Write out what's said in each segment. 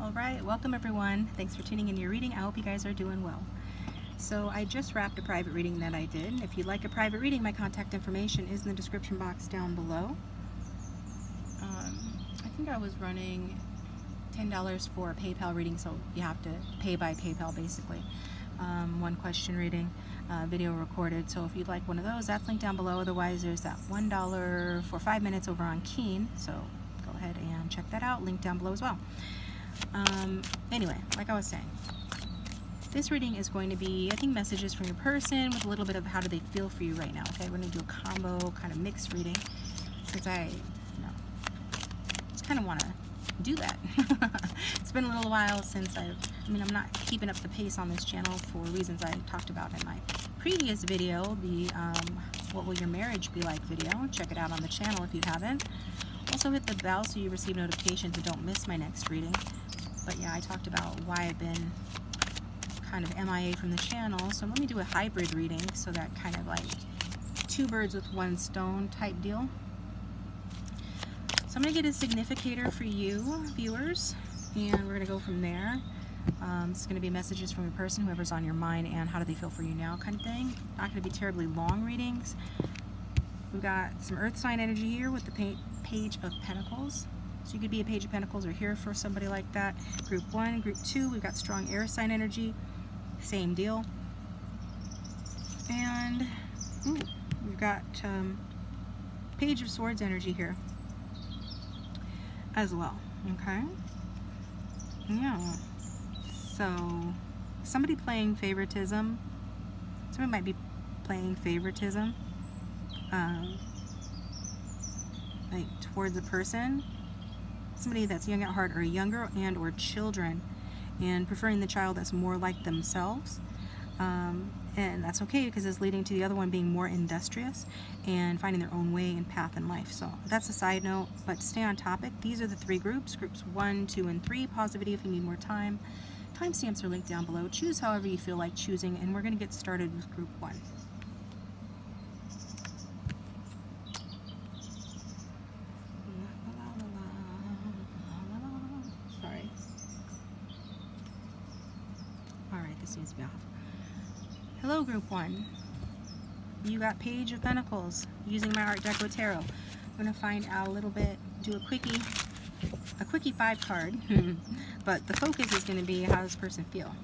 Alright, welcome everyone. Thanks for tuning in your reading. I hope you guys are doing well. So I just wrapped a private reading that I did. If you'd like a private reading, my contact information is in the description box down below. I think I was running $10 for a PayPal reading, so you have to pay by PayPal basically. One question reading, video recorded. So if you'd like one of those, that's linked down below. Otherwise, there's that $1 for 5 minutes over on Keen. So go ahead and check that out. Link down below as well. Anyway, like I was saying, this reading is going to be, I think, messages from your person with a little bit of how do they feel for you right now. Okay, we're going to do a combo kind of mixed reading since I just kind of want to do that. It's been a little while since I'm not keeping up the pace on this channel for reasons I talked about in my previous video, the What Will Your Marriage Be Like video. Check it out on the channel if you haven't. Also hit the bell so you receive notifications and don't miss my next reading. But yeah, I talked about why I've been kind of MIA from the channel. So let me do a hybrid reading, so that kind of like two birds with one stone type deal. So I'm going to get a significator for you viewers, and we're going to go from there. It's going to be messages from your person, whoever's on your mind, and how do they feel for you now kind of thing. Not going to be terribly long readings. We've got some earth sign energy here with the Page of Pentacles. So you could be a Page of Pentacles or here for somebody like that. Group 1, Group 2, we've got strong air sign energy. Same deal. And we've got Page of Swords energy here as well. Okay? Yeah. So somebody playing favoritism. Somebody might be playing favoritism. Like towards a person, somebody that's young at heart or younger, and or children, and preferring the child that's more like themselves, and that's okay because it's leading to the other one being more industrious and finding their own way and path in life. So that's a side note, but to stay on topic, these are the three groups 1, 2, and 3. Pause the video if you need more time. Timestamps are linked down below. Choose however you feel like choosing, and we're going to get started with group 1. Seems to be off. Hello, group 1. You got Page of Pentacles. Using my Art Deco Tarot, I'm going to find out a little bit, do a quickie 5 card, but the focus is going to be how does this person feel.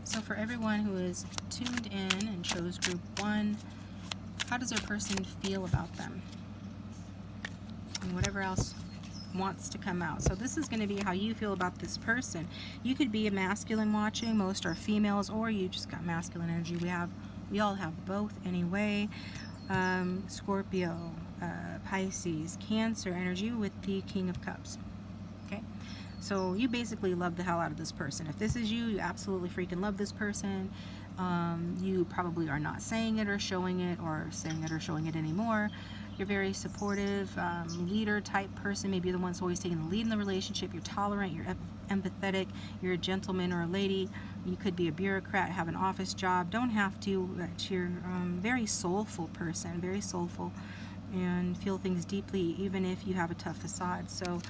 So for everyone who is tuned in and chose group 1, how does their person feel about them? And whatever else wants to come out. So this is going to be how you feel about this person. You could be a masculine watching, most are females, or you just got masculine energy. We all have both anyway. Scorpio, Pisces, Cancer energy with the King of Cups. Okay? So you basically love the hell out of this person. If this is you, you absolutely freaking love this person. You probably are not saying it or showing it, or saying it or showing it anymore. You're very supportive, leader type person. Maybe you're the one that's always taking the lead in the relationship. You're tolerant, you're empathetic, you're a gentleman or a lady. You could be a bureaucrat, have an office job. Don't have to, but you're very soulful person, very soulful, and feel things deeply even if you have a tough facade. So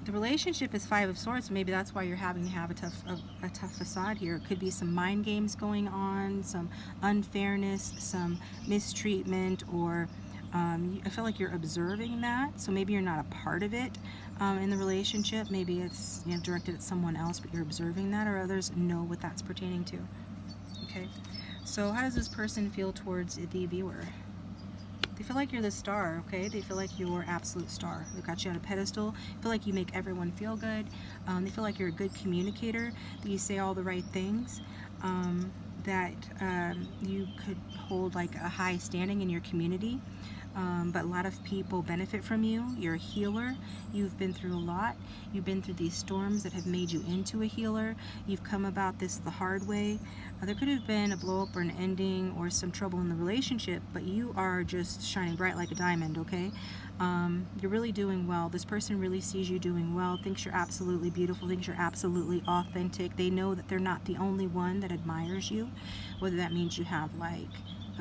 the relationship is 5 of Swords, so maybe that's why you're having to have a tough facade here. It could be some mind games going on, some unfairness, some mistreatment, or I feel like you're observing that. So maybe you're not a part of it in the relationship. Maybe it's directed at someone else, but you're observing that, or others know what that's pertaining to. Okay, so how does this person feel towards the viewer? They feel like you're the star, okay? They feel like you're absolute star. They've got you on a pedestal. They feel like you make everyone feel good. They feel like you're a good communicator, that you say all the right things, that you could hold like a high standing in your community. but a lot of people benefit from you. You're a healer. You've been through a lot. You've been through these storms that have made you into a healer. You've come about this the hard way. There could have been a blow up or an ending or some trouble in the relationship, but you are just shining bright like a diamond, okay? You're really doing well. This person really sees you doing well, thinks you're absolutely beautiful, thinks you're absolutely authentic. They know that they're not the only one that admires you, whether that means you have like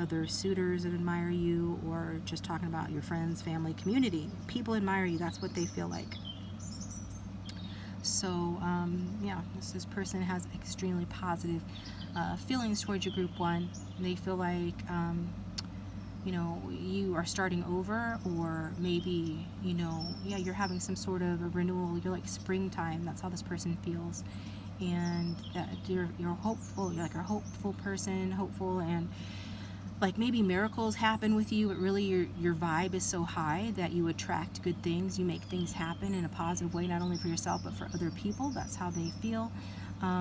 other suitors that admire you, or just talking about your friends, family, community. People admire you. That's what they feel like. So yeah, this person has extremely positive feelings towards your group one. They feel like you know, you are starting over, or maybe, you know, yeah, you're having some sort of a renewal. You're like springtime. That's how this person feels. And you're hopeful. You're like a hopeful person, hopeful, and like maybe miracles happen with you, but really your vibe is so high that you attract good things. You make things happen in a positive way, not only for yourself but for other people. That's how they feel.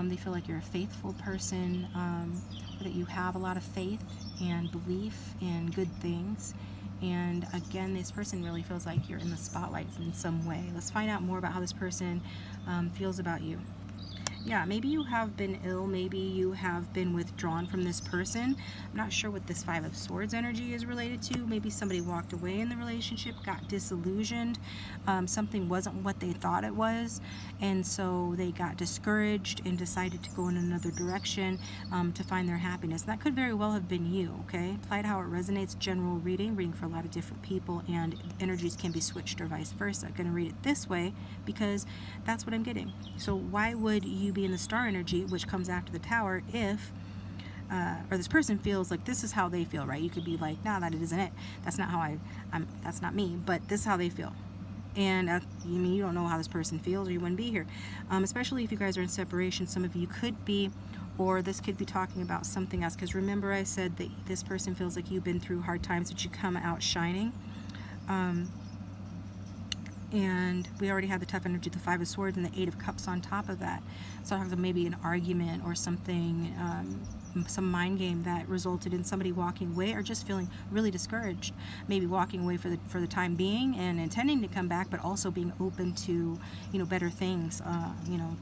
They feel like you're a faithful person, that you have a lot of faith and belief in good things. And again, this person really feels like you're in the spotlight in some way. Let's find out more about how this person feels about you. Yeah, maybe you have been ill, maybe you have been withdrawn from this person. I'm not sure what this Five of Swords energy is related to. Maybe somebody walked away in the relationship, got disillusioned, something wasn't what they thought it was, and so they got discouraged and decided to go in another direction to find their happiness. And that could very well have been you, okay? Apply to how it resonates. General reading for a lot of different people, and energies can be switched or vice versa. I'm going to read it this way because that's what I'm getting. So why would you be in the star energy, which comes after the Tower, if or this person feels like this is how they feel, right? You could be like, nah, that isn't it. That's not how I'm that's not me, but this is how they feel. And you mean you don't know how this person feels, or you wouldn't be here. Especially if you guys are in separation, some of you could be, or this could be talking about something else. Because remember, I said that this person feels like you've been through hard times, but you come out shining. And we already had the tough energy, the Five of Swords, and the Eight of Cups on top of that. So maybe an argument or something, some mind game that resulted in somebody walking away, or just feeling really discouraged. Maybe walking away for the time being and intending to come back, but also being open to, you know, better things. You know,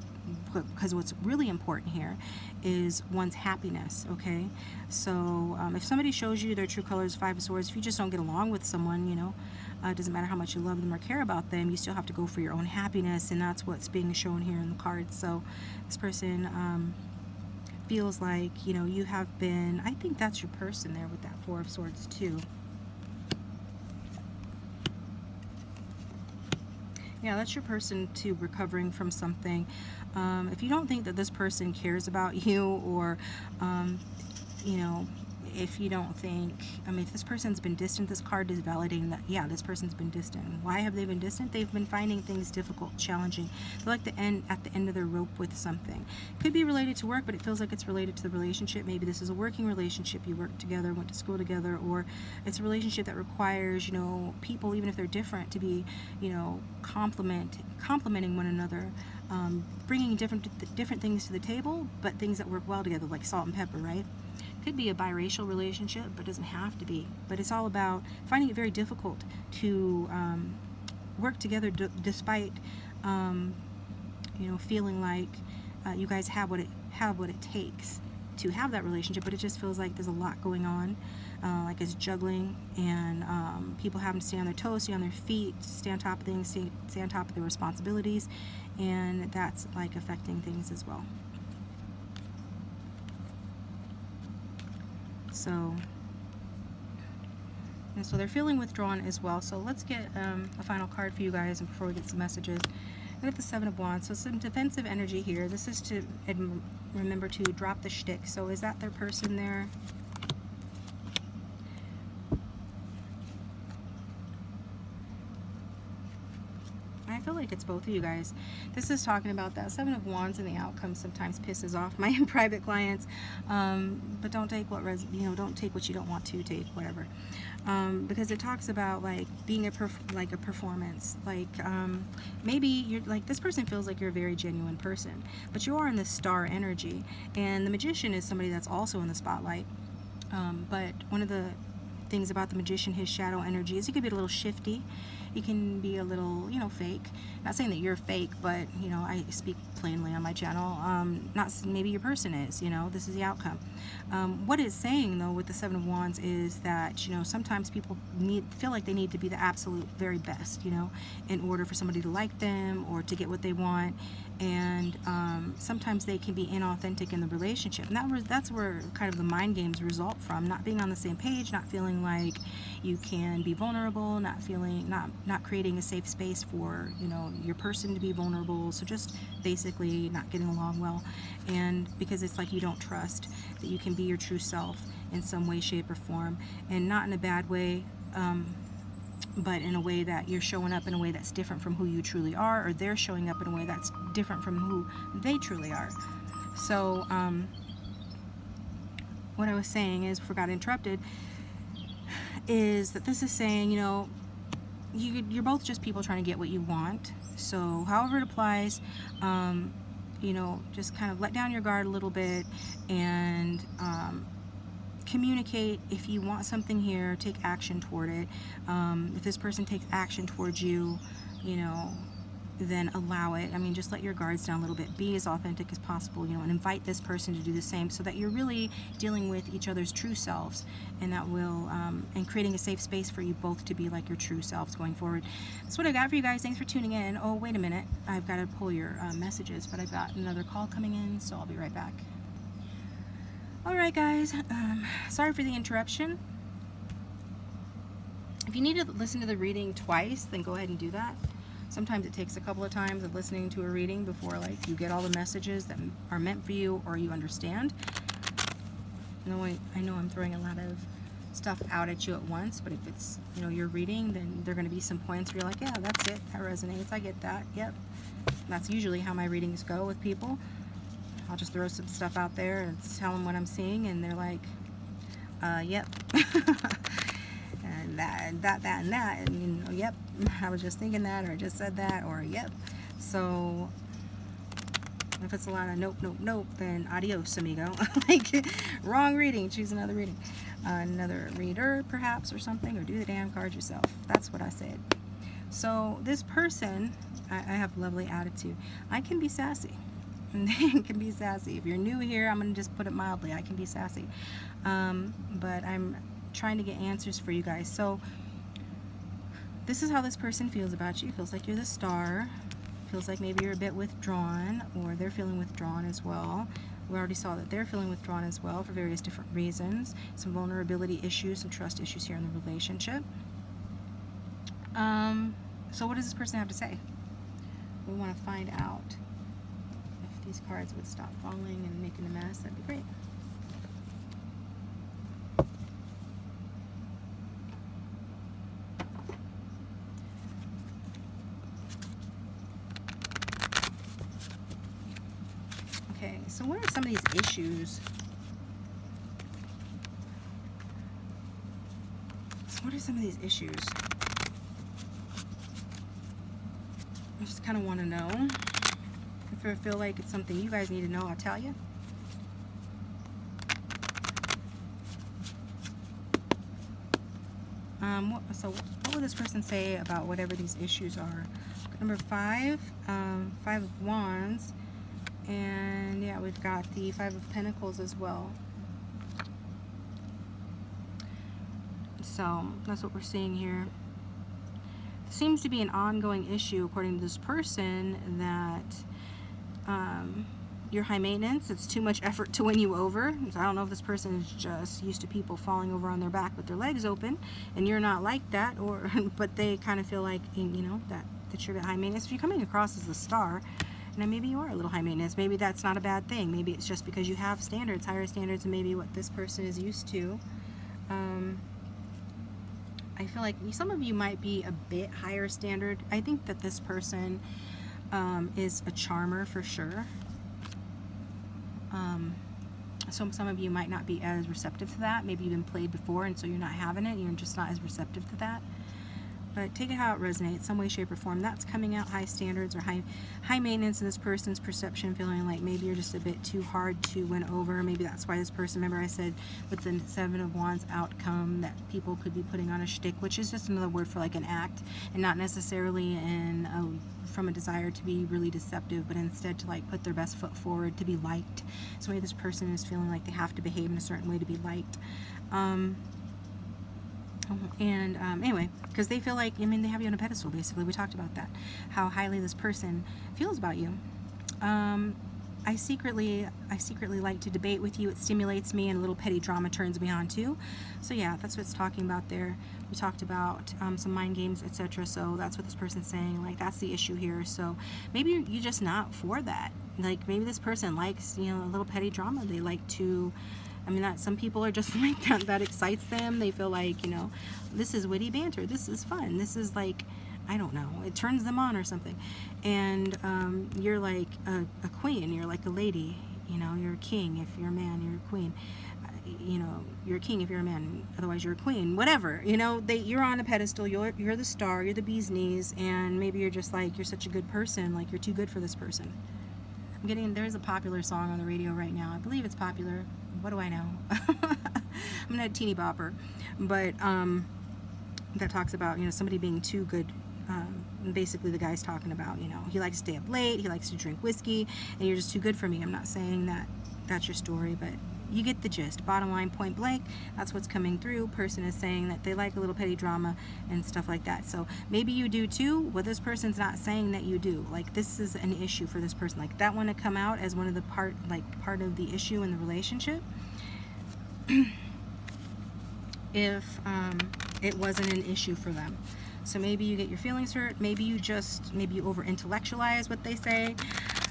because what's really important here is one's happiness, okay? So if somebody shows you their true colors, Five of Swords, if you just don't get along with someone, you know, it doesn't matter how much you love them or care about them, you still have to go for your own happiness, and that's what's being shown here in the cards. So this person feels like, you know, you have been, I think that's your person there with that Four of Swords too. Yeah, that's your person too, recovering from something. If you don't think that this person cares about you, or, you know, if you don't think, if this person's been distant, this card is validating that, yeah, this person's been distant. Why have they been distant? They've been finding things difficult, challenging. They're like at the end of their rope with something. Could be related to work, but it feels like it's related to the relationship. Maybe this is a working relationship. You work together, went to school together, or it's a relationship that requires, you know, people, even if they're different, to be, you know, complementing one another, bringing different things to the table, but things that work well together, like salt and pepper, right? Could be a biracial relationship, but doesn't have to be. But it's all about finding it very difficult to work together despite, you know, feeling like you guys have what it takes to have that relationship. But it just feels like there's a lot going on, like it's juggling, and people having to stay on their toes, stay on their feet, stay on top of things, stay on top of their responsibilities, and that's like affecting things as well. So they're feeling withdrawn as well. So let's get a final card for you guys, and before we get some messages. I got the Seven of Wands. So some defensive energy here. This is to remember to drop the shtick. So is that their person there? I feel like it's both of you guys. This is talking about that Seven of Wands, and the outcome sometimes pisses off my private clients. But don't take don't take what you don't want to take, whatever. Because it talks about like being a performance. Like maybe you're like, this person feels like you're a very genuine person, but you are in the star energy, and the Magician is somebody that's also in the spotlight. But one of the things about the magician, his shadow energy, is he could be a little shifty. He can be a little, you know, fake. Not saying that you're fake, but, you know, I speak plainly on my channel. Not maybe your person is, you know, this is the outcome. What it's saying, though, with the Seven of Wands is that, you know, sometimes people feel like they need to be the absolute very best, you know, in order for somebody to like them or to get what they want. And sometimes they can be inauthentic in the relationship, and that's where kind of the mind games result from. Not being on the same page, not feeling like you can be vulnerable, not creating a safe space for, you know, your person to be vulnerable. So just basically not getting along well, and because it's like you don't trust that you can be your true self in some way, shape, or form, and not in a bad way. But in a way that you're showing up in a way that's different from who you truly are, or they're showing up in a way that's different from who they truly are. So what I was saying is, before I got interrupted, is that this is saying, you know, you're both just people trying to get what you want. So however it applies, you know, just kind of let down your guard a little bit, and communicate. If you want something here, take action toward it. If this person takes action towards you, you know, then allow it. I mean, just let your guards down a little bit. Be as authentic as possible, you know, and invite this person to do the same, so that you're really dealing with each other's true selves, and that will, and creating a safe space for you both to be like your true selves going forward. That's what I got for you guys. Thanks for tuning in. Oh, wait a minute. I've got to pull your messages, but I've got another call coming in, so I'll be right back. Alright guys, sorry for the interruption. If you need to listen to the reading twice, then go ahead and do that. Sometimes it takes a couple of times of listening to a reading before, like, you get all the messages that are meant for you, or you understand. I know I'm throwing a lot of stuff out at you at once, but if it's, you know, your reading, then there are going to be some points where you're like, yeah, that's it, that resonates, I get that, yep. And that's usually how my readings go with people. I'll just throw some stuff out there and tell them what I'm seeing, and they're like, yep. And that, and that, and, you know, yep, I was just thinking that, or I just said that, or yep. So if it's a lot of nope, nope, nope, then adios, amigo. Like, wrong reading, choose another reading. Another reader, perhaps, or something, or do the damn card yourself. That's what I said. So this person, I have a lovely attitude. I can be sassy. And they can be sassy. If you're new here, I'm going to just put it mildly. I can be sassy. But I'm trying to get answers for you guys. So this is how this person feels about you. Feels like you're the star. Feels like maybe you're a bit withdrawn, or they're feeling withdrawn as well. We already saw that they're feeling withdrawn as well for various different reasons. Some vulnerability issues, some trust issues here in the relationship. So what does this person have to say? We want to find out. If these cards would stop falling and making a mess, that'd be great. Okay, so what are some of these issues? I just kind of want to know. If I feel like it's something you guys need to know, I'll tell you. So what would this person say about whatever these issues are? Number 5, 5 of Wands, and yeah, we've got the 5 of Pentacles as well. So that's what we're seeing here. Seems to be an ongoing issue, according to this person, that you're high maintenance. It's too much effort to win you over. So I don't know if this person is just used to people falling over on their back with their legs open, and you're not like that, or but they kind of feel like, you know, that you're a bit high maintenance. If you're coming across as a star, now maybe you are a little high maintenance. Maybe that's not a bad thing. Maybe it's just because you have standards, higher standards, than maybe what this person is used to. I feel like some of you might be a bit higher standard. I think that this person is a charmer for sure. So some of you might not be as receptive to that. Maybe you've been played before, and so you're not having it. You're just not as receptive to that. but take it how it resonates, some way, shape, or form. That's coming out high standards or high maintenance in this person's perception, feeling like maybe you're just a bit too hard to win over. Maybe that's why this person, remember I said with the Seven of Wands outcome that people could be putting on a shtick, which is just another word for like an act, and not necessarily from a desire to be really deceptive, but instead to like put their best foot forward to be liked. So maybe this person is feeling like they have to behave in a certain way to be liked. Anyway, because they feel like, I mean, they have you on a pedestal, basically. We talked about that, how highly this person feels about you. I secretly like to debate with you. It stimulates me, and a little petty drama turns me on too. So yeah, that's what it's talking about there. We talked about some mind games, etc. So that's what this person's saying. Like, that's the issue here. So maybe you're just not for that. Like, maybe this person likes, you know, a little petty drama. They like to, I mean, some people are just like that. That excites them. They feel like, you know, this is witty banter. This is fun. This is like, I don't know, it turns them on or something. And you're like a queen, you're like a lady, you know, you're a king if you're a man, you're a queen. You know, you're a king if you're a man, otherwise you're a queen, whatever. You know, you're on a pedestal, you're the star, you're the bee's knees, and maybe you're just like, you're such a good person, like you're too good for this person. There's a popular song on the radio right now. I believe it's popular. What do I know? I'm not a teeny bopper. But that talks about, you know, somebody being too good. Basically the guy's talking about, you know, he likes to stay up late, he likes to drink whiskey, and you're just too good for me. I'm not saying that that's your story, but you get the gist. Bottom line, point blank, that's what's coming through. Person is saying that they like a little petty drama and stuff like that. So maybe you do too. Well, this person's not saying that you do. Like, this is an issue for this person. Like, that one to come out as one of the part of the issue in the relationship. If it wasn't an issue for them. So maybe you get your feelings hurt, maybe you over intellectualize what they say.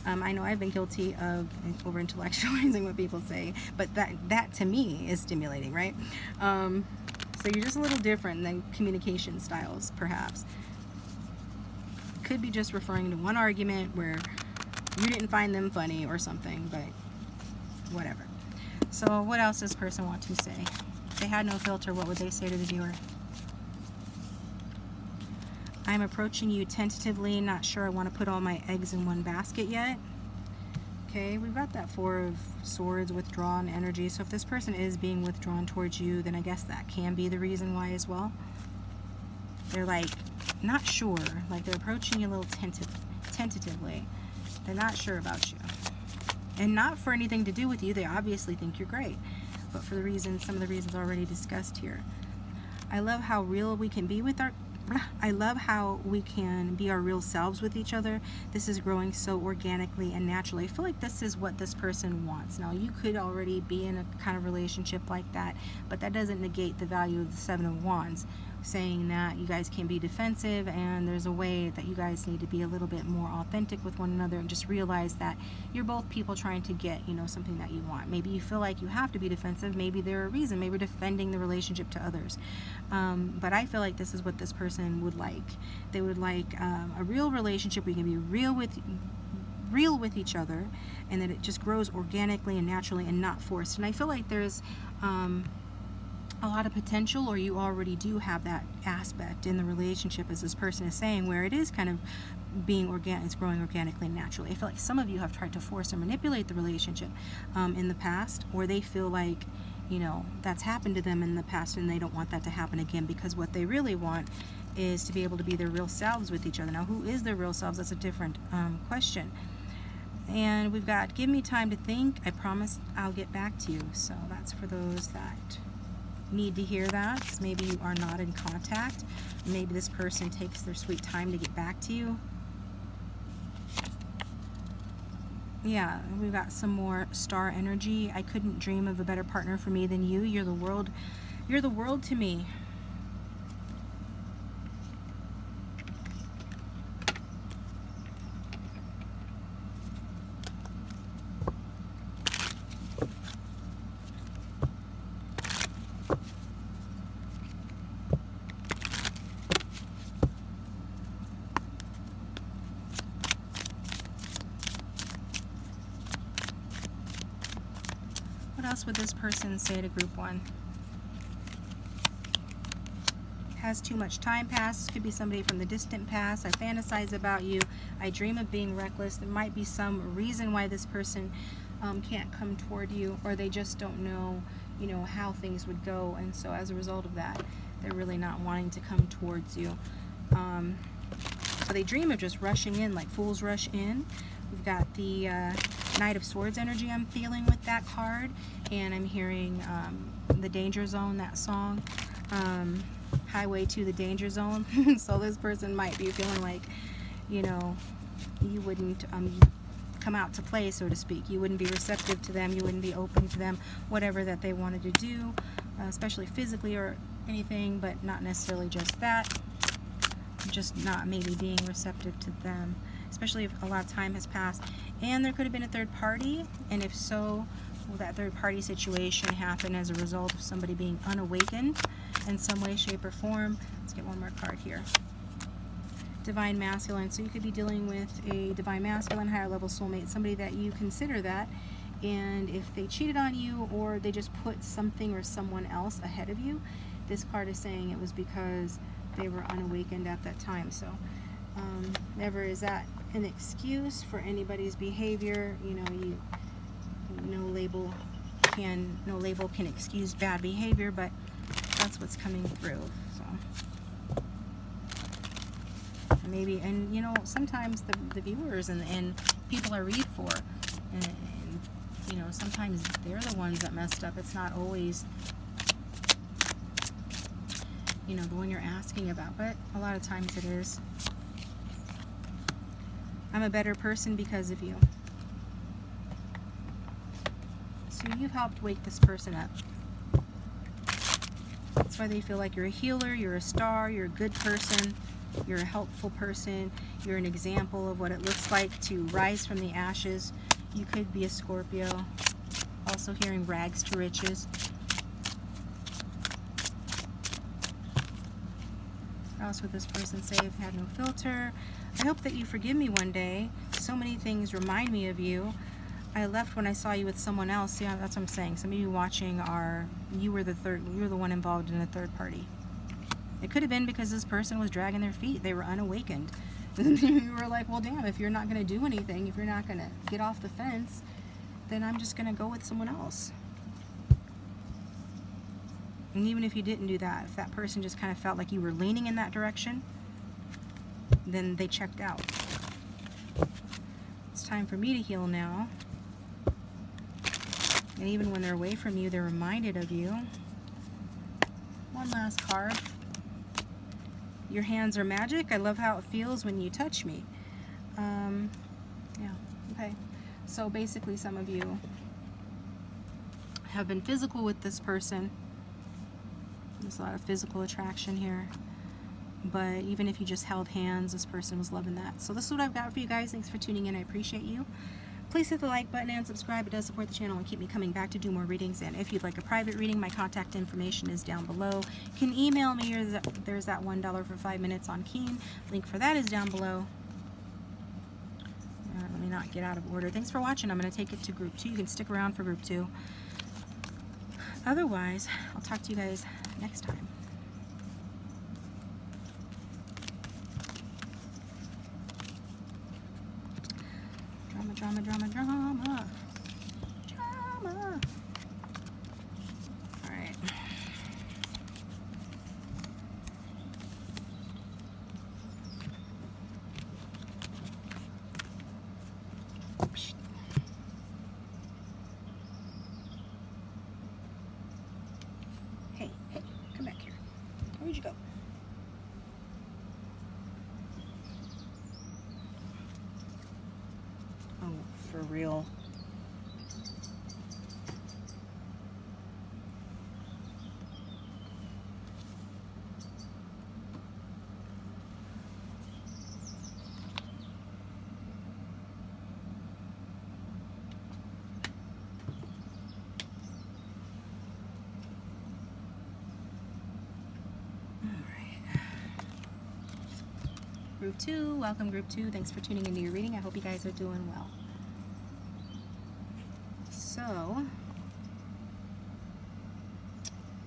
I know I've been guilty of over intellectualizing what people say, but that to me is stimulating, right? So you're just a little different than communication styles, perhaps. Could be just referring to one argument where you didn't find them funny or something, but whatever. So what else does this person want to say? If they had no filter, what would they say to the viewer? I'm approaching you tentatively, not sure I want to put all my eggs in one basket yet. Okay, we've got that Four of Swords, withdrawn energy. So if this person is being withdrawn towards you, then I guess that can be the reason why as well. They're like, not sure, like they're approaching you a little tentatively. They're not sure about you. And not for anything to do with you, they obviously think you're great. But for the reasons, some of the reasons already discussed here. I love how real we can be with our real selves with each other. This is growing so organically and naturally. I feel like this is what this person wants. Now, you could already be in a kind of relationship like that, but that doesn't negate the value of the Seven of Wands, saying that you guys can be defensive and there's a way that you guys need to be a little bit more authentic with one another and just realize that you're both people trying to get, you know, something that you want. Maybe you feel like you have to be defensive. Maybe there's a reason. Maybe you're defending the relationship to others. But I feel like this is what this person would like. They would like a real relationship where you can be real with each other, and that it just grows organically and naturally and not forced. And I feel like there's a lot of potential, or you already do have that aspect in the relationship, as this person is saying, where it is kind of being organic, it's growing organically and naturally. I feel like some of you have tried to force or manipulate the relationship in the past, or they feel like, you know, that's happened to them in the past and they don't want that to happen again, because what they really want is to be able to be their real selves with each other. Now, who is their real selves? That's a different question. And we've got, give me time to think. I promise I'll get back to you. So that's for those that need to hear that. Maybe you are not in contact. Maybe this person takes their sweet time to get back to you. Yeah, we've got some more star energy. I couldn't dream of a better partner for me than you. You're the world. You're the world to me. What else would this person say to group one? has too much time passed. This could be somebody from the distant past. I fantasize about you. I dream of being reckless. There might be some reason why this person can't come toward you, or they just don't know, you know, how things would go, and so as a result of that, they're really not wanting to come towards you. So they dream of just rushing in, like fools rush in. We've got the Knight of Swords energy I'm feeling with that card, and I'm hearing the Danger Zone, that song, Highway to the Danger Zone. So this person might be feeling like, you know, you wouldn't come out to play, so to speak. You wouldn't be receptive to them, you wouldn't be open to them, whatever that they wanted to do, especially physically or anything, but not necessarily just that. Just not maybe being receptive to them, especially if a lot of time has passed. And there could have been a third party, and if so, will that third party situation happen as a result of somebody being unawakened in some way, shape, or form? Let's get one more card here. Divine Masculine. So you could be dealing with a Divine Masculine, higher level soulmate, somebody that you consider that, and if they cheated on you or they just put something or someone else ahead of you, this card is saying it was because they were unawakened at that time. So never is that an excuse for anybody's behavior. You know, no label can excuse bad behavior, but that's what's coming through. So maybe, and you know, sometimes the viewers and people I read for, and you know, sometimes they're the ones that messed up. It's not always, you know, the one you're asking about, but a lot of times it is. I'm a better person because of you. So you've helped wake this person up. That's why they feel like you're a healer, you're a star, you're a good person, you're a helpful person, you're an example of what it looks like to rise from the ashes. You could be a Scorpio. Also hearing rags to riches. What else would this person say if had no filter? I hope that you forgive me one day. So many things remind me of you. I left when I saw you with someone else. See, that's what I'm saying. Some of you watching you were the one involved in a third party. It could have been because this person was dragging their feet. They were unawakened. You were like, well, damn, if you're not going to do anything, if you're not going to get off the fence, then I'm just going to go with someone else. And even if you didn't do that, if that person just kind of felt like you were leaning in that direction, then they checked out. It's time for me to heal now. And even when they're away from you, they're reminded of you. One last card. Your hands are magic. I love how it feels when you touch me. Yeah, okay. So basically some of you have been physical with this person. There's a lot of physical attraction here. But even if you just held hands, this person was loving that. So this is what I've got for you guys. Thanks for tuning in. I appreciate you. Please hit the like button and subscribe. It does support the channel and keep me coming back to do more readings. And if you'd like a private reading, my contact information is down below. You can email me, or there's that $1 for 5 minutes on Keen. Link for that is down below. Let me not get out of order. Thanks for watching. I'm going to take it to group 2. You can stick around for group 2. Otherwise, I'll talk to you guys next time. Drama, drama, drama. Drama. All right. Hey, come back here. Where'd you go? Oh, for real. Group 2, welcome Group 2. Thanks for tuning into your reading. I hope you guys are doing well. So,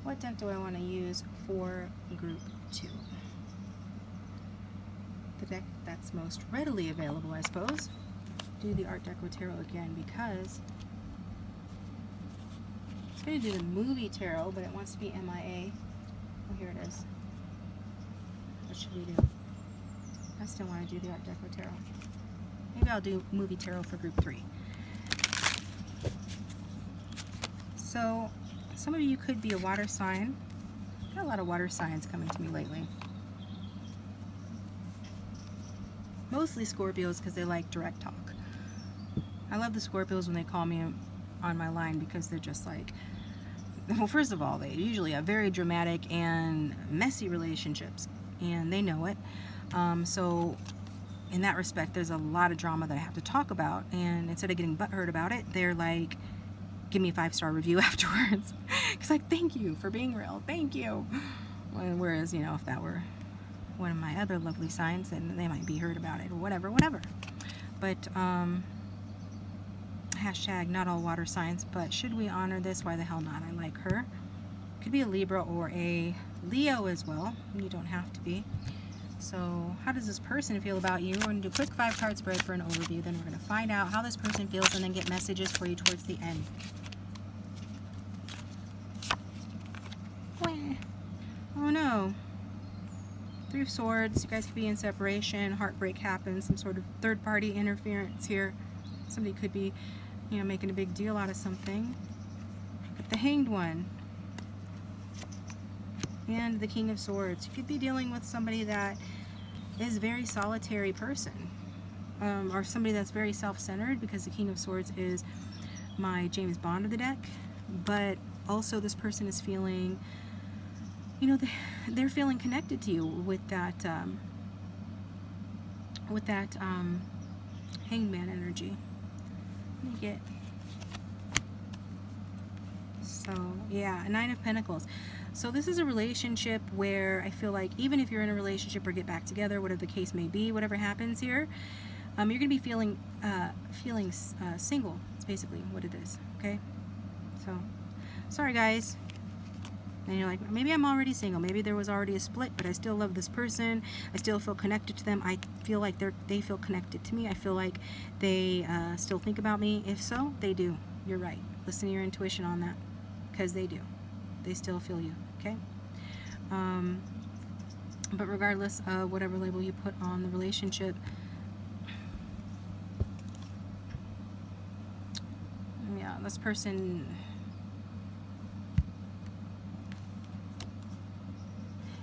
What deck do I want to use for group 2? The deck that's most readily available, I suppose. Do the Art Deco Tarot again because it's going to do the movie tarot, but it wants to be MIA. Oh, here it is. What should we do? I still want to do the Art Deco Tarot. Maybe I'll do movie tarot for group 3. So, some of you could be a water sign. I've got a lot of water signs coming to me lately. Mostly Scorpios because they like direct talk. I love the Scorpios when they call me on my line because they're just like, well, first of all, they usually have very dramatic and messy relationships, and they know it. So in that respect, there's a lot of drama that I have to talk about, and instead of getting butthurt about it, they're like, give me a 5-star review afterwards. It's like, thank you for being real, thank you. Whereas, you know, if that were one of my other lovely signs, then they might be hurt about it or whatever. But hashtag not all water signs, but should we honor this? Why the hell not? I like her. Could be a Libra or a Leo as well. You don't have to be. So how does this person feel about you? We're going to do a quick 5-card spread for an overview. Then we're going to find out how this person feels and then get messages for you towards the end. Oh no. 3 of Swords. You guys could be in separation. Heartbreak happens. Some sort of third-party interference here. Somebody could be, you know, making a big deal out of something. But the Hanged One. And the King of Swords. You could be dealing with somebody that is a very solitary person, or somebody that's very self-centered, because the King of Swords is my James Bond of the deck. But also this person is feeling, you know, they're feeling connected to you with that Hanged Man energy. Let me get. So yeah, a 9 of Pentacles. So this is a relationship where I feel like even if you're in a relationship or get back together, whatever the case may be, whatever happens here, you're going to be feeling single. It's basically what it is. Okay. So sorry guys. And you're like, maybe I'm already single. Maybe there was already a split, but I still love this person. I still feel connected to them. I feel like they feel connected to me. I feel like they still think about me. If so, they do. You're right. Listen to your intuition on that, because they do. They still feel you, okay? But regardless of whatever label you put on the relationship, yeah, this person,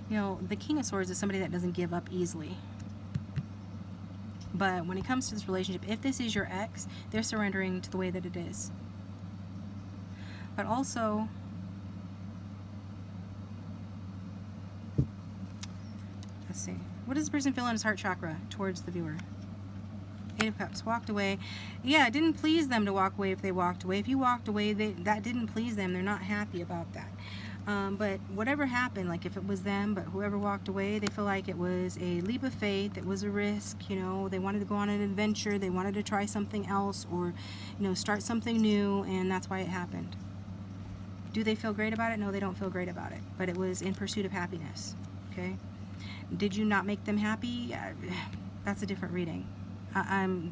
you know, the King of Swords is somebody that doesn't give up easily. But when it comes to this relationship, if this is your ex, they're surrendering to the way that it is. But also, let's see. What does this person feel in his heart chakra towards the viewer? 8 of Cups. Walked away. Yeah, it didn't please them to walk away if they walked away. If you walked away, that didn't please them. They're not happy about that. But whatever happened, like if it was them, but whoever walked away, they feel like it was a leap of faith. It was a risk. You know, they wanted to go on an adventure. They wanted to try something else, or, you know, start something new, and that's why it happened. Do they feel great about it? No, they don't feel great about it. But it was in pursuit of happiness. Okay? Did you not make them happy? That's a different reading.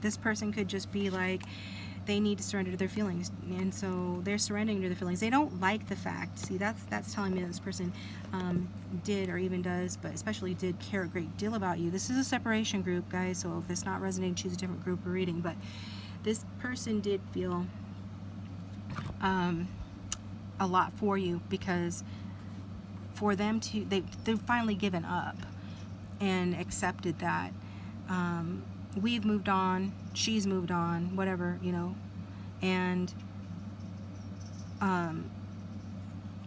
This person could just be like, they need to surrender to their feelings, and so they're surrendering to their feelings. They don't like the fact. See, that's telling me that this person did, or even does, but especially did care a great deal about you. This is a separation group, guys, so if it's not resonating, choose a different group of reading. But this person did feel a lot for you, because for them to, they've finally given up and accepted that we've moved on, she's moved on, whatever, you know, and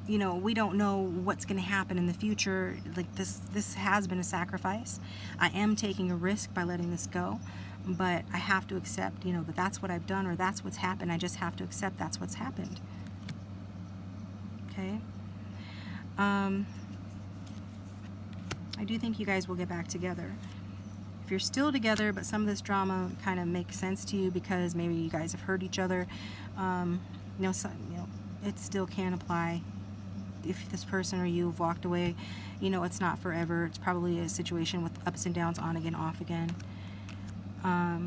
you know, we don't know what's going to happen in the future. Like this has been a sacrifice. I am taking a risk by letting this go, but I have to accept, you know, that that's what I've done, or that's what's happened. I just have to accept that's what's happened. Okay. I do think you guys will get back together. If you're still together, but some of this drama kind of makes sense to you because maybe you guys have hurt each other, you know, it still can apply. if this person or you have walked away, you know it's not forever. It's probably a situation with ups and downs, on again, off again. I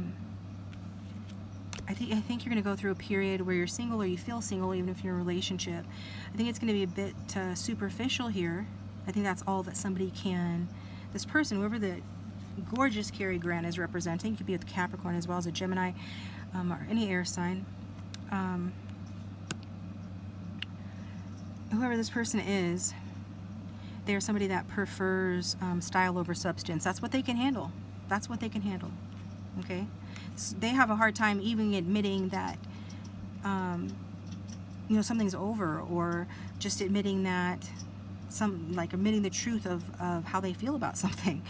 think you're going to go through a period where you're single, or you feel single even if you're in a relationship. I think it's going to be a bit superficial here. I think that's all that somebody can, this person, whoever the gorgeous Cary Grant is representing, could be with Capricorn as well as a Gemini, or any air sign. Whoever this person is, they're somebody that prefers style over substance. That's what they can handle. That's what they can handle. Okay? So they have a hard time even admitting that, you know, something's over, or just admitting that, admitting the truth of how they feel about something,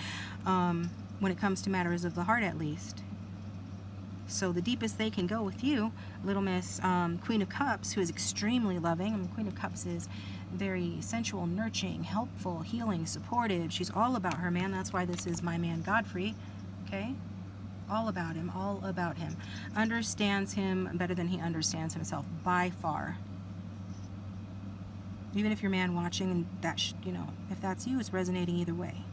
when it comes to matters of the heart, at least. So the deepest they can go with you, Little Miss Queen of Cups, who is extremely loving. I mean, Queen of Cups is very sensual, nurturing, helpful, healing, supportive. She's all about her man. That's why this is my man Godfrey. Okay? All about him, all about him. Understands him better than he understands himself, by far. Even if your man watching, and that you know, if that's you, it's resonating either way.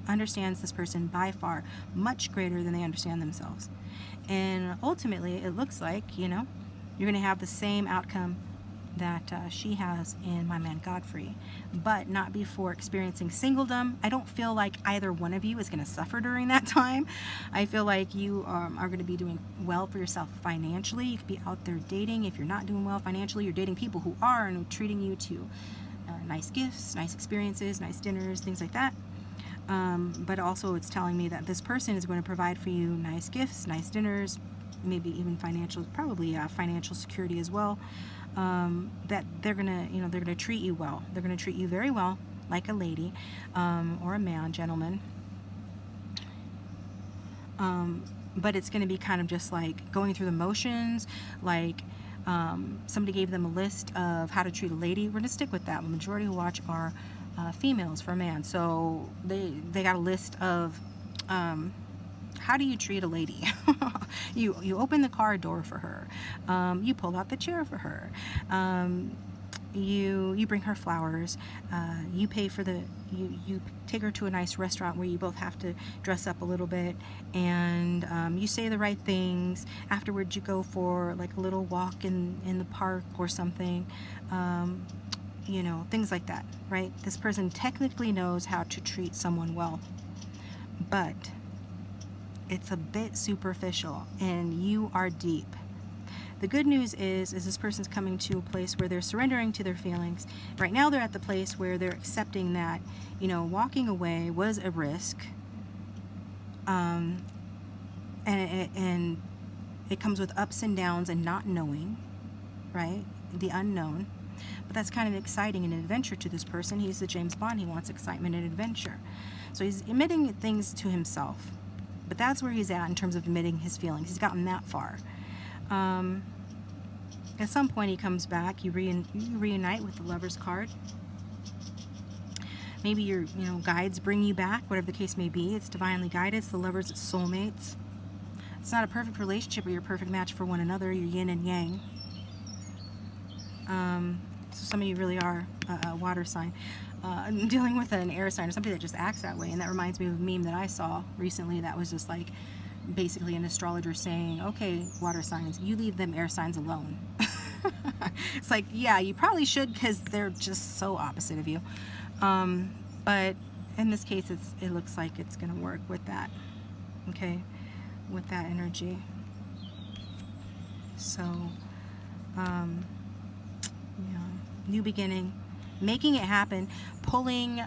Understands this person by far, much greater than they understand themselves. And ultimately, it looks like, you know, you're going to have the same outcome that she has in my man Godfrey, but not before experiencing singledom. I don't feel like either one of you is going to suffer during that time. I feel like you are going to be doing well for yourself financially. You could be out there dating. If you're not doing well financially, you're dating people who are, and are treating you to nice gifts, nice experiences, nice dinners, things like that. But also it's telling me that this person is going to provide for you nice gifts, nice dinners, maybe even financial, probably financial security as well. That they're gonna, you know, they're gonna treat you well. They're gonna treat you very well, like a lady, or a man, gentleman. But it's gonna be kind of just like going through the motions, like somebody gave them a list of how to treat a lady. We're gonna stick with that. The majority who watch are females for a man, so they got a list of how do you treat a lady? You open the car door for her. You pull out the chair for her. You bring her flowers. You pay for you take her to a nice restaurant where you both have to dress up a little bit, and you say the right things. Afterwards, you go for like a little walk in the park or something. You know, things like that, right? This person technically knows how to treat someone well, but it's a bit superficial, and you are deep. The good news is this person's coming to a place where they're surrendering to their feelings. Right now they're at the place where they're accepting that, you know, walking away was a risk, and it comes with ups and downs and not knowing, right? The unknown. But that's kind of exciting and an adventure to this person. He's the James Bond. He wants excitement and adventure. So he's admitting things to himself. But that's where he's at in terms of admitting his feelings. He's gotten that far. At some point he comes back. You reunite with the Lover's card. Maybe your guides bring you back, whatever the case may be. It's divinely guided. It's the Lovers, it's soulmates. It's not a perfect relationship, but you're a perfect match for one another. You're yin and yang. So some of you really are a water sign. I'm dealing with an air sign or somebody that just acts that way, and that reminds me of a meme that I saw recently that was just like basically an astrologer saying, okay, water signs, you leave them air signs alone. It's like, yeah, you probably should, because they're just so opposite of you. But in this case, it looks like it's going to work with that, okay, with that energy. So, new beginning, making it happen, pulling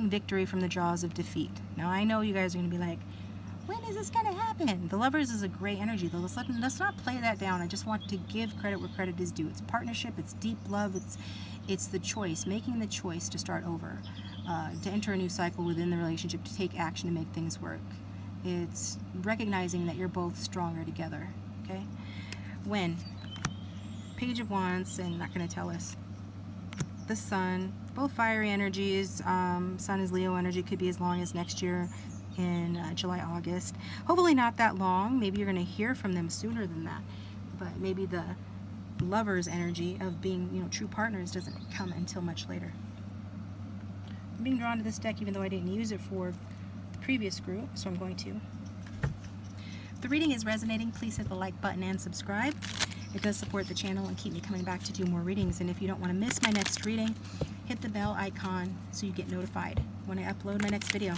victory from the jaws of defeat. Now I know you guys are going to be like, when is this going to happen? The Lovers is a great energy, though. Let's not play that down. I just want to give credit where credit is due. It's partnership, it's deep love, it's the choice, making the choice to start over, to enter a new cycle within the relationship, to take action to make things work. It's recognizing that you're both stronger together, okay? When? Page of Wands, and not going to tell us. The Sun, both fiery energies. Sun is Leo energy, could be as long as next year in July, August. Hopefully not that long. Maybe you're going to hear from them sooner than that. But maybe the lover's energy of being, you know, true partners doesn't come until much later. I'm being drawn to this deck even though I didn't use it for the previous group, so I'm going to. If the reading is resonating, please hit the like button and subscribe. It does support the channel and keep me coming back to do more readings. And if you don't want to miss my next reading, hit the bell icon so you get notified when I upload my next video.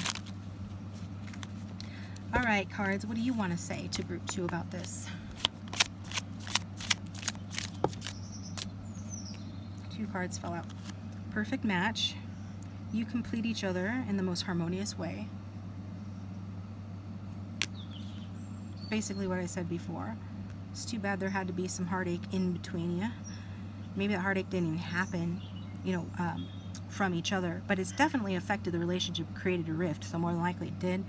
All right, cards, what do you want to say to group 2 about this? 2 cards fell out. Perfect match. You complete each other in the most harmonious way. Basically what I said before. It's too bad there had to be some heartache in between you. Maybe that heartache didn't even happen, you know, from each other, but it's definitely affected the relationship, created a rift, so more than likely it did.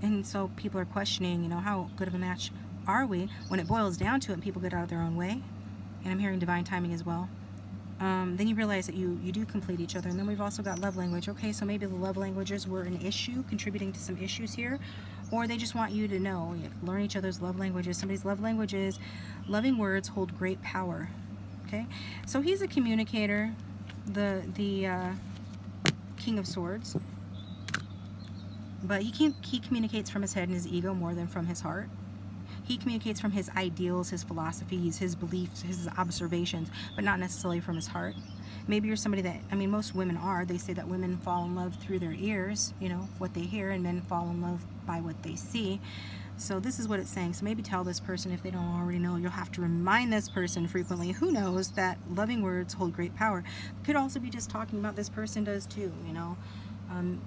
And so people are questioning, you know, how good of a match are we when it boils down to it and people get out of their own way. And I'm hearing divine timing as well. Then you realize that you do complete each other. And then we've also got love language. Okay, so maybe the love languages were an issue, contributing to some issues here, or they just want you to know, learn each other's love languages. Somebody's love language is loving words hold great power. Okay, so he's a communicator, the King of Swords, but he communicates from his head and his ego more than from his heart. He communicates from his ideals, his philosophies, his beliefs, his observations, but not necessarily from his heart. Maybe you're somebody that, I mean, most women are. They say that women fall in love through their ears, you know, what they hear, and men fall in love by what they see. So this is what it's saying. So maybe tell this person, if they don't already know, you'll have to remind this person frequently, who knows, that loving words hold great power. Could also be just talking about this person does too, you know.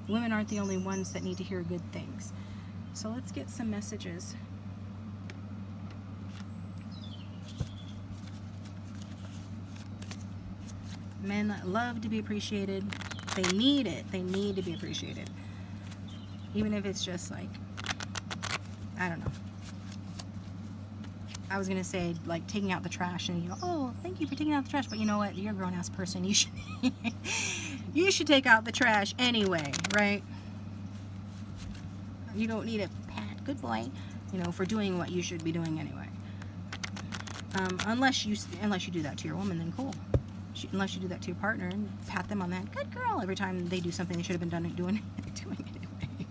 Women aren't the only ones that need to hear good things. So let's get some messages. Men love to be appreciated. They need it. They need to be appreciated. Even if it's just like, I don't know. I was going to say, like, taking out the trash, and you go, oh, thank you for taking out the trash. But you know what? You're a grown-ass person. You should, you should take out the trash anyway, right? You don't need a pat, good boy, you know, for doing what you should be doing anyway. Unless you do that to your woman, then cool. Unless you do that to your partner and pat them on that, good girl, every time they do something they should have been doing anyway.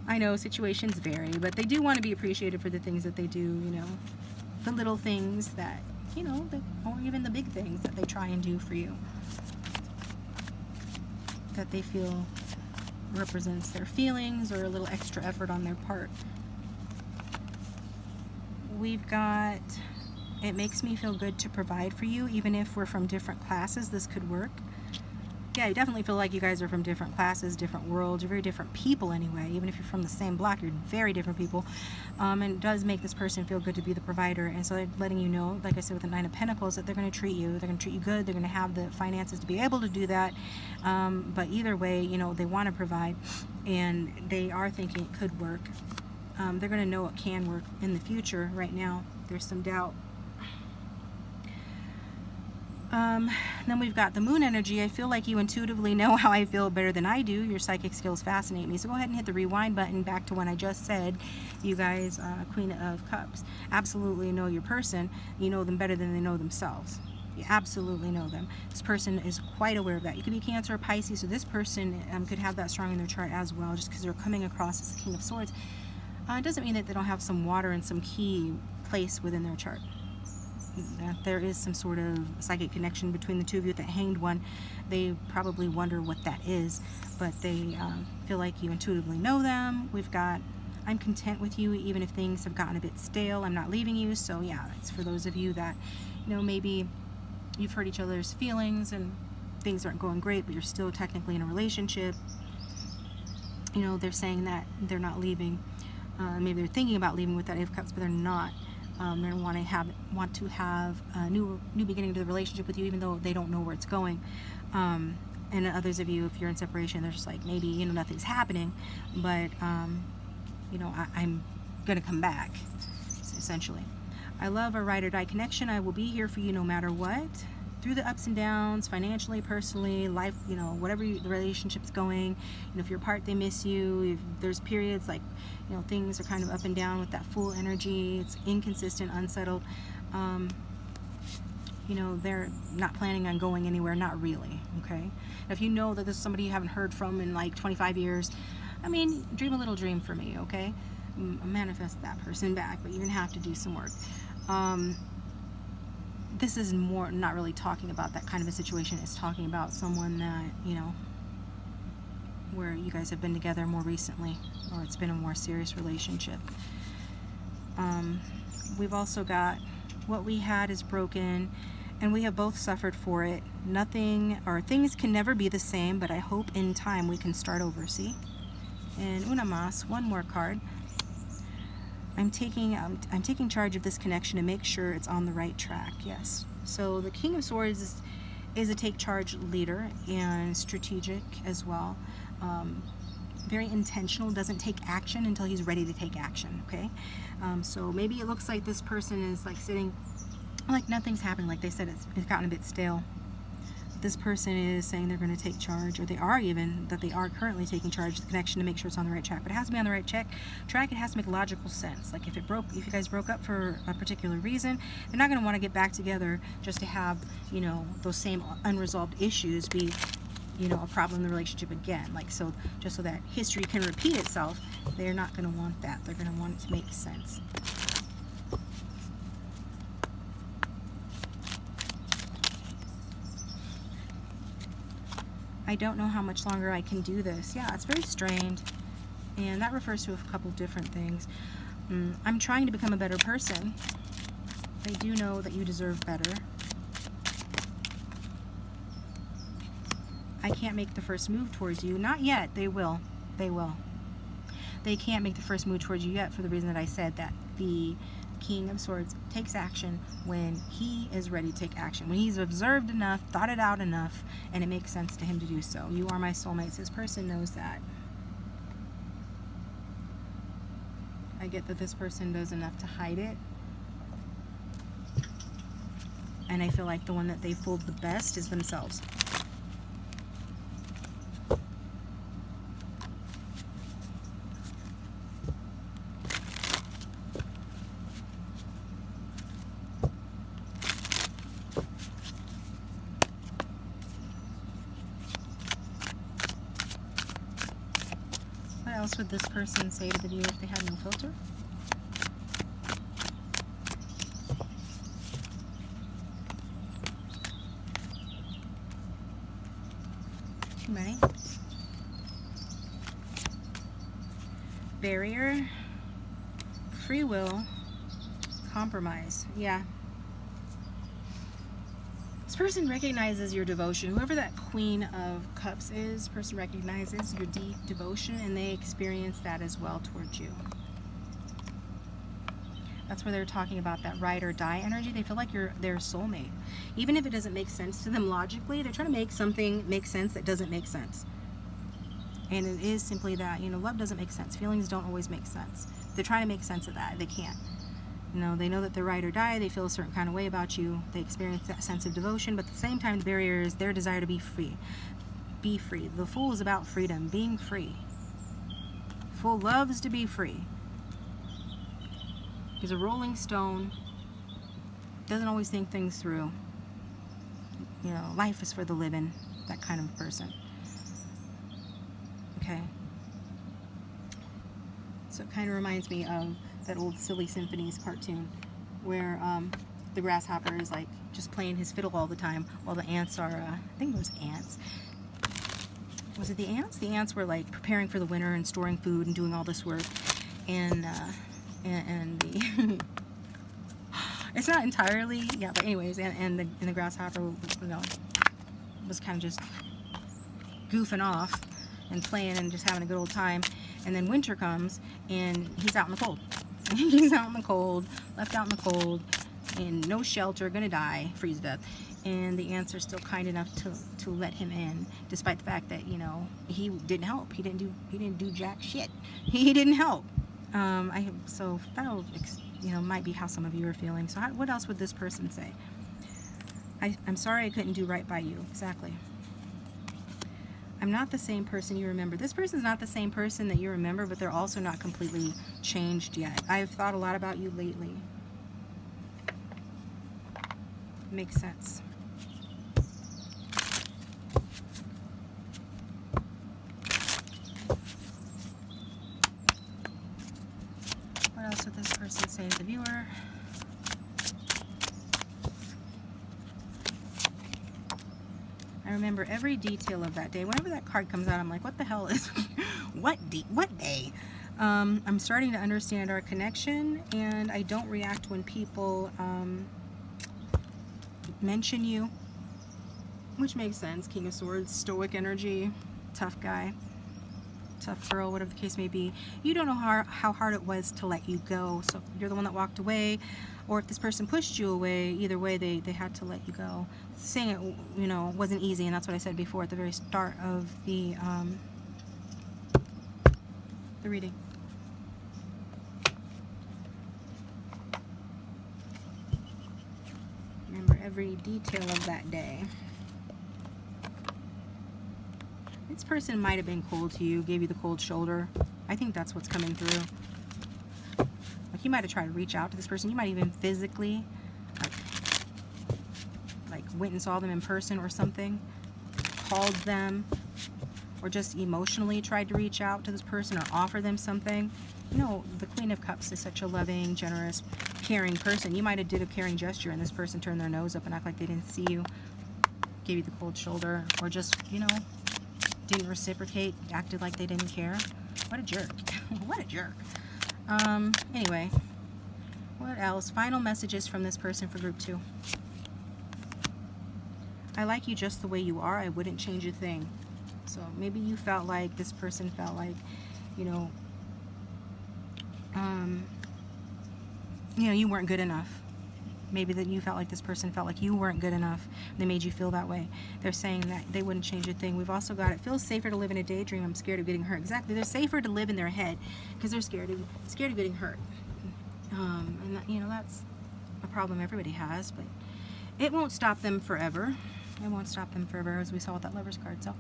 I know situations vary, but they do want to be appreciated for the things that they do, you know, the little things that, you know, or even the big things that they try and do for you, that they feel represents their feelings or a little extra effort on their part. We've got, it makes me feel good to provide for you, even if we're from different classes. This could work. Yeah, I definitely feel like you guys are from different classes, different worlds. You're very different people anyway. Even if you're from the same block, you're very different people. And it does make this person feel good to be the provider. And so they're letting you know, like I said with the Nine of Pentacles, that they're going to treat you. They're going to treat you good. They're going to have the finances to be able to do that. But either way, you know, they want to provide. And they are thinking it could work. They're going to know it can work in the future. Right now, there's some doubt. Then we've got the moon energy. I feel like you intuitively know how I feel better than I do. Your psychic skills fascinate me. So go ahead and hit the rewind button back to when I just said, you guys, Queen of Cups, absolutely know your person. You know them better than they know themselves. You absolutely know them. This person is quite aware of that. You could be Cancer or Pisces, so this person could have that strong in their chart as well, just because they're coming across as the King of Swords. It doesn't mean that they don't have some water and some key place within their chart. There is some sort of psychic connection between the two of you. That Hanged One, they probably wonder what that is, but they feel like you intuitively know them. We've got, I'm content with you even if things have gotten a bit stale. I'm not leaving you. So yeah, it's for those of you that, you know, maybe you've hurt each other's feelings and things aren't going great, but you're still technically in a relationship. You know, they're saying that they're not leaving. Maybe they're thinking about leaving with that Eight of Cups, but they're not. They want to have a new beginning to the relationship with you, even though they don't know where it's going. And others of you, if you're in separation, they're just like, maybe, you know, nothing's happening, but you know, I'm gonna come back, essentially. I love a ride or die connection. I will be here for you no matter what, through the ups and downs, financially, personally, life, you know, whatever the relationship's going. You know, if you're apart, they miss you. If there's periods like, you know, things are kind of up and down with that Fool energy. It's inconsistent, unsettled. you know, they're not planning on going anywhere, not really, okay? If you know that this is somebody you haven't heard from in like 25 years, I mean, dream a little dream for me, okay? Manifest that person back, but you're gonna have to do some work. This is more not really talking about that kind of a situation. It's talking about someone that, you know, where you guys have been together more recently, or it's been a more serious relationship. We've also got what we had is broken, and we have both suffered for it. Nothing, or things can never be the same, but I hope in time we can start over. See? And una más, one more card. I'm taking charge of this connection to make sure it's on the right track. Yes. So the King of Swords is a take charge leader and strategic as well. Very intentional, doesn't take action until he's ready to take action, okay? So maybe it looks like this person is like sitting, like nothing's happening, like they said, it's gotten a bit stale. This person is saying they're going to take charge, or they are currently taking charge of the connection to make sure it's on the right track. But it has to be on the right track. It has to make logical sense. Like if you guys broke up for a particular reason, they're not going to want to get back together just to have, you know, those same unresolved issues be, you know, a problem in the relationship again. Like, so just so that history can repeat itself, they're not going to want that. They're going to want it to make sense. I don't know how much longer I can do this. Yeah, it's very strained, and that refers to a couple different things. I'm trying to become a better person. I do know that you deserve better. I can't make the first move towards you. Not yet. They will. They will. They can't make the first move towards you yet for the reason that I said, that the King of Swords takes action when he is ready to take action. When he's observed enough, thought it out enough, and it makes sense to him to do so. You are my soulmates. This person knows that. I get that this person does enough to hide it. And I feel like the one that they fooled the best is themselves. What else would this person say to the viewer if they had no filter? Too many. Barrier, free will, compromise. Yeah. This person recognizes your devotion. Whoever that Queen of Cups is, person recognizes your deep devotion, and they experience that as well towards you. That's where they're talking about that ride or die energy. They feel like you're their soulmate. Even if it doesn't make sense to them logically, they're trying to make something make sense that doesn't make sense. And it is simply that, you know, love doesn't make sense. Feelings don't always make sense. They're trying to make sense of that. They can't. You know, they know that they're ride or die. They feel a certain kind of way about you. They experience that sense of devotion, but at the same time, the barrier is their desire to be free. Be free. The Fool is about freedom, being free. Fool loves to be free. He's a rolling stone. Doesn't always think things through. You know, life is for the living. That kind of person. Okay. So it kind of reminds me of that old Silly Symphonies cartoon where the grasshopper is like just playing his fiddle all the time while the ants are, I think it was ants. Was it the ants? The ants were like preparing for the winter and storing food and doing all this work. And the it's not entirely, yeah, but anyways, and the grasshopper, you know, was kind of just goofing off and playing and just having a good old time. And then winter comes and he's out in the cold. He's out in the cold, left out in the cold, and no shelter, gonna die, freeze to death. And the ants are still kind enough to let him in, despite the fact that, you know, he didn't help. He didn't do jack shit. He didn't help. So that'll, you know, might be how some of you are feeling. So what else would this person say? I'm sorry I couldn't do right by you. Exactly. I'm not the same person you remember. This person's not the same person that you remember, but they're also not completely changed yet. I've thought a lot about you lately. makes sense. What else would this person say to the viewer? I remember every detail of that day. Whenever that card comes out, I'm like, what the hell is what day? I'm starting to understand our connection, and I don't react when people mention you, which makes sense. King of Swords, stoic energy, tough guy, tough girl, whatever the case may be. You don't know how hard it was to let you go. So if you're the one that walked away, or if this person pushed you away, either way they had to let you go. Saying it, you know, wasn't easy, and that's what I said before at the very start of the reading. Remember every detail of that day. This person might have been cold to you, gave you the cold shoulder. I think that's what's coming through. Like, you might have tried to reach out to this person. You might even physically, like went and saw them in person or something, called them, or just emotionally tried to reach out to this person or offer them something. You know, the Queen of Cups is such a loving, generous, caring person. You might have did a caring gesture and this person turned their nose up and acted like they didn't see you, gave you the cold shoulder, or just, you know, didn't reciprocate, acted like they didn't care. What a jerk. What a jerk. Anyway, what else? Final messages from this person for group 2. I like you just the way you are. I wouldn't change a thing. So maybe you felt like this person felt like, you know, you weren't good enough. Maybe that you felt like this person felt like you weren't good enough. They made you feel that way. They're saying that they wouldn't change a thing. We've also got, it feels safer to live in a daydream. I'm scared of getting hurt. Exactly. They're safer to live in their head because they're scared of getting hurt. And that, you know, that's a problem everybody has, but it won't stop them forever. It won't stop them forever, as we saw with that Lover's card. So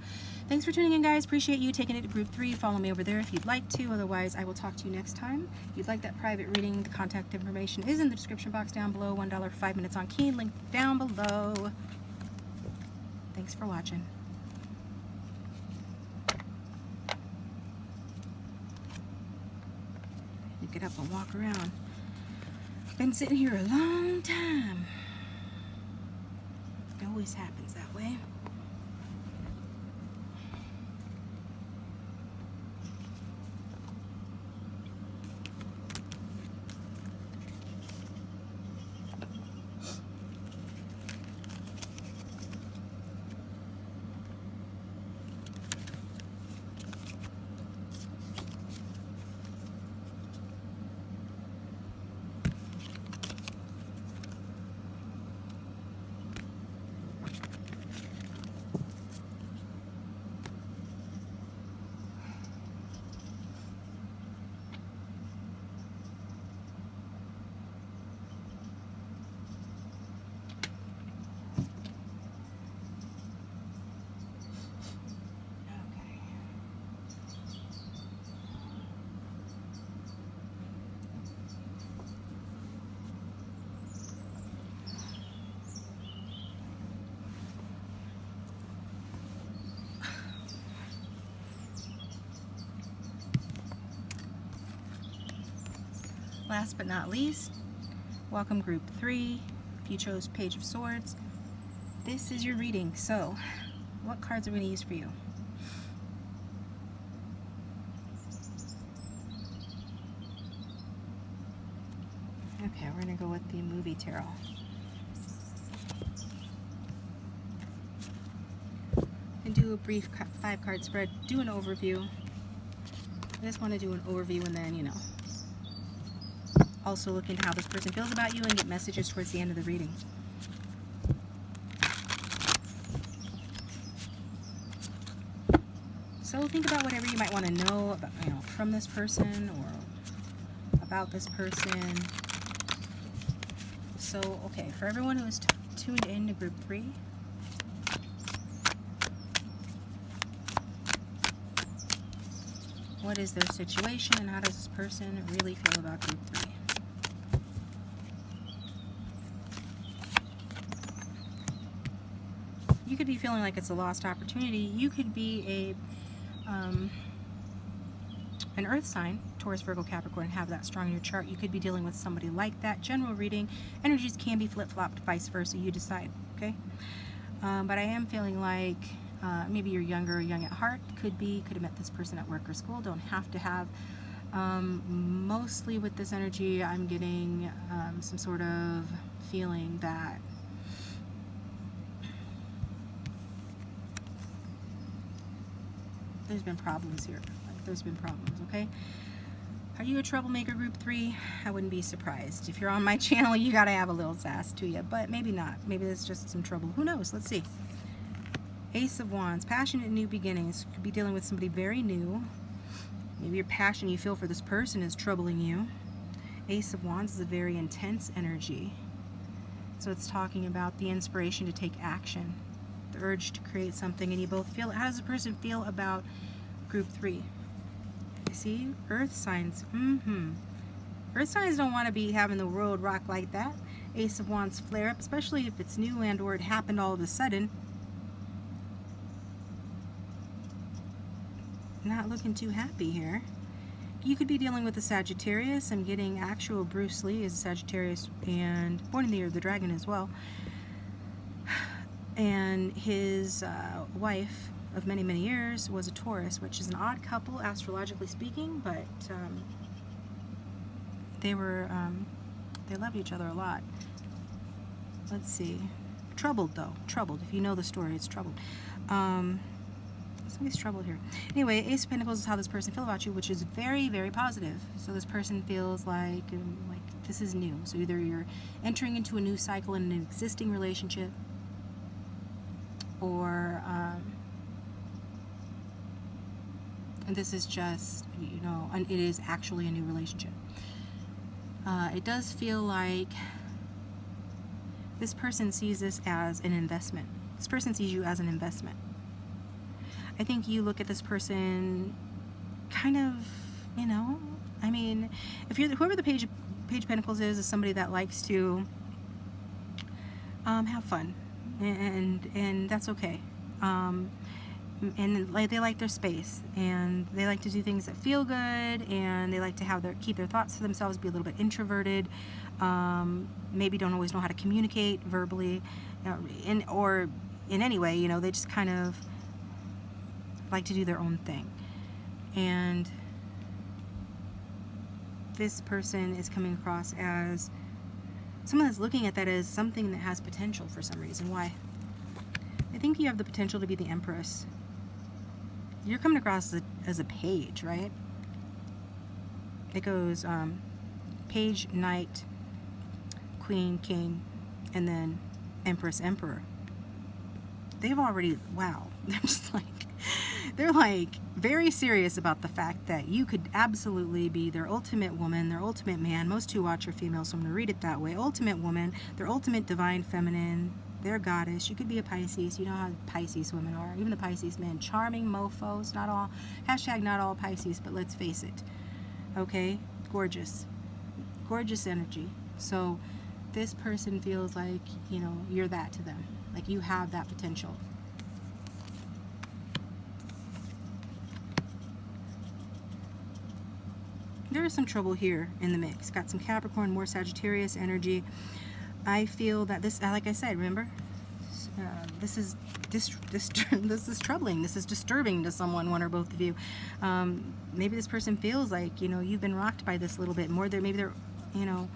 thanks for tuning in, guys. Appreciate you taking it to group 3. Follow me over there if you'd like to. Otherwise, I will talk to you next time. If you'd like that private reading, the contact information is in the description box down below. $1 5 minutes on Keen, link down below. Thanks for watching. You get up and walk around. Been sitting here a long time. It always happens that way. Last but not least, welcome group 3. If you chose Page of Swords, this is your reading. So, what cards are we going to use for you? Okay, we're going to go with the movie tarot. And do a brief 5-card spread, do an overview. I just want to do an overview and then, you know, also look into how this person feels about you and get messages towards the end of the reading. So think about whatever you might want to know about, you know, from this person or about this person. So, okay, for everyone who is tuned in to group 3, what is their situation and how does this person really feel about group 3? could be feeling like it's a lost opportunity. You could be an earth sign, Taurus, Virgo, Capricorn, have that strong in your chart. You could be dealing with somebody like that. General reading, energies can be flip-flopped, vice versa. You decide, okay? But I am feeling like maybe you're younger or young at heart. Could have met this person at work or school. Don't have to have. Mostly with this energy, I'm getting some sort of feeling that there's been problems here. There's been problems, okay? Are you a troublemaker, group 3? I wouldn't be surprised. If you're on my channel, you gotta have a little sass to you, but maybe not. Maybe there's just some trouble. Who knows? Let's see. Ace of Wands, passionate new beginnings. Could be dealing with somebody very new. Maybe your passion you feel for this person is troubling you. Ace of Wands is a very intense energy. So it's talking about the inspiration to take action, the urge to create something, and you both feel. How does the person feel about group 3? See, earth signs. Earth signs don't want to be having the world rock like that. Ace of Wands flare up, especially if it's new and or it happened all of a sudden. Not looking too happy here. You could be dealing with a Sagittarius. I'm getting actual Bruce Lee is a Sagittarius and born in the year of the dragon as well. And his wife of many, many years was a Taurus, which is an odd couple, astrologically speaking, but they loved each other a lot. Let's see. Troubled, though. Troubled. If you know the story, it's troubled. Somebody's troubled here. Anyway, Ace of Pentacles is how this person feels about you, which is very, very positive. So this person feels like this is new. So either you're entering into a new cycle in an existing relationship, or and this is just, you know, it is actually a new relationship. It does feel like this person sees this as an investment. This person sees you as an investment. I think you look at this person kind of, you know, I mean, if you're whoever the Page of Pentacles is somebody that likes to have fun, and that's okay. And they like their space, and they like to do things that feel good, and they like to keep their thoughts to themselves, be a little bit introverted, maybe don't always know how to communicate verbally, or in any way, you know, they just kind of like to do their own thing. And this person is coming across as someone that's looking at that as something that has potential for some reason. Why? I think you have the potential to be the Empress. You're coming across as a page, right? It goes page, knight, queen, king, and then Empress, emperor. They've already, wow, they're like very serious about the fact that you could absolutely be their ultimate woman, their ultimate man. Most two watch are female, so I'm going to read it that way. Ultimate woman, their ultimate divine feminine, their goddess. You could be a Pisces. You know how Pisces women are. Even the Pisces men. Charming mofos. Not all, hashtag not all Pisces, but let's face it. Okay? Gorgeous. Gorgeous energy. So this person feels like, you know, you're that to them. Like you have that potential. There is some trouble here in the mix. Got some Capricorn, more Sagittarius energy. I feel that this, like I said, remember, this is troubling. This is disturbing to someone, one or both of you. Maybe this person feels like, you know, you've been rocked by this a little bit more. Maybe they're, you know,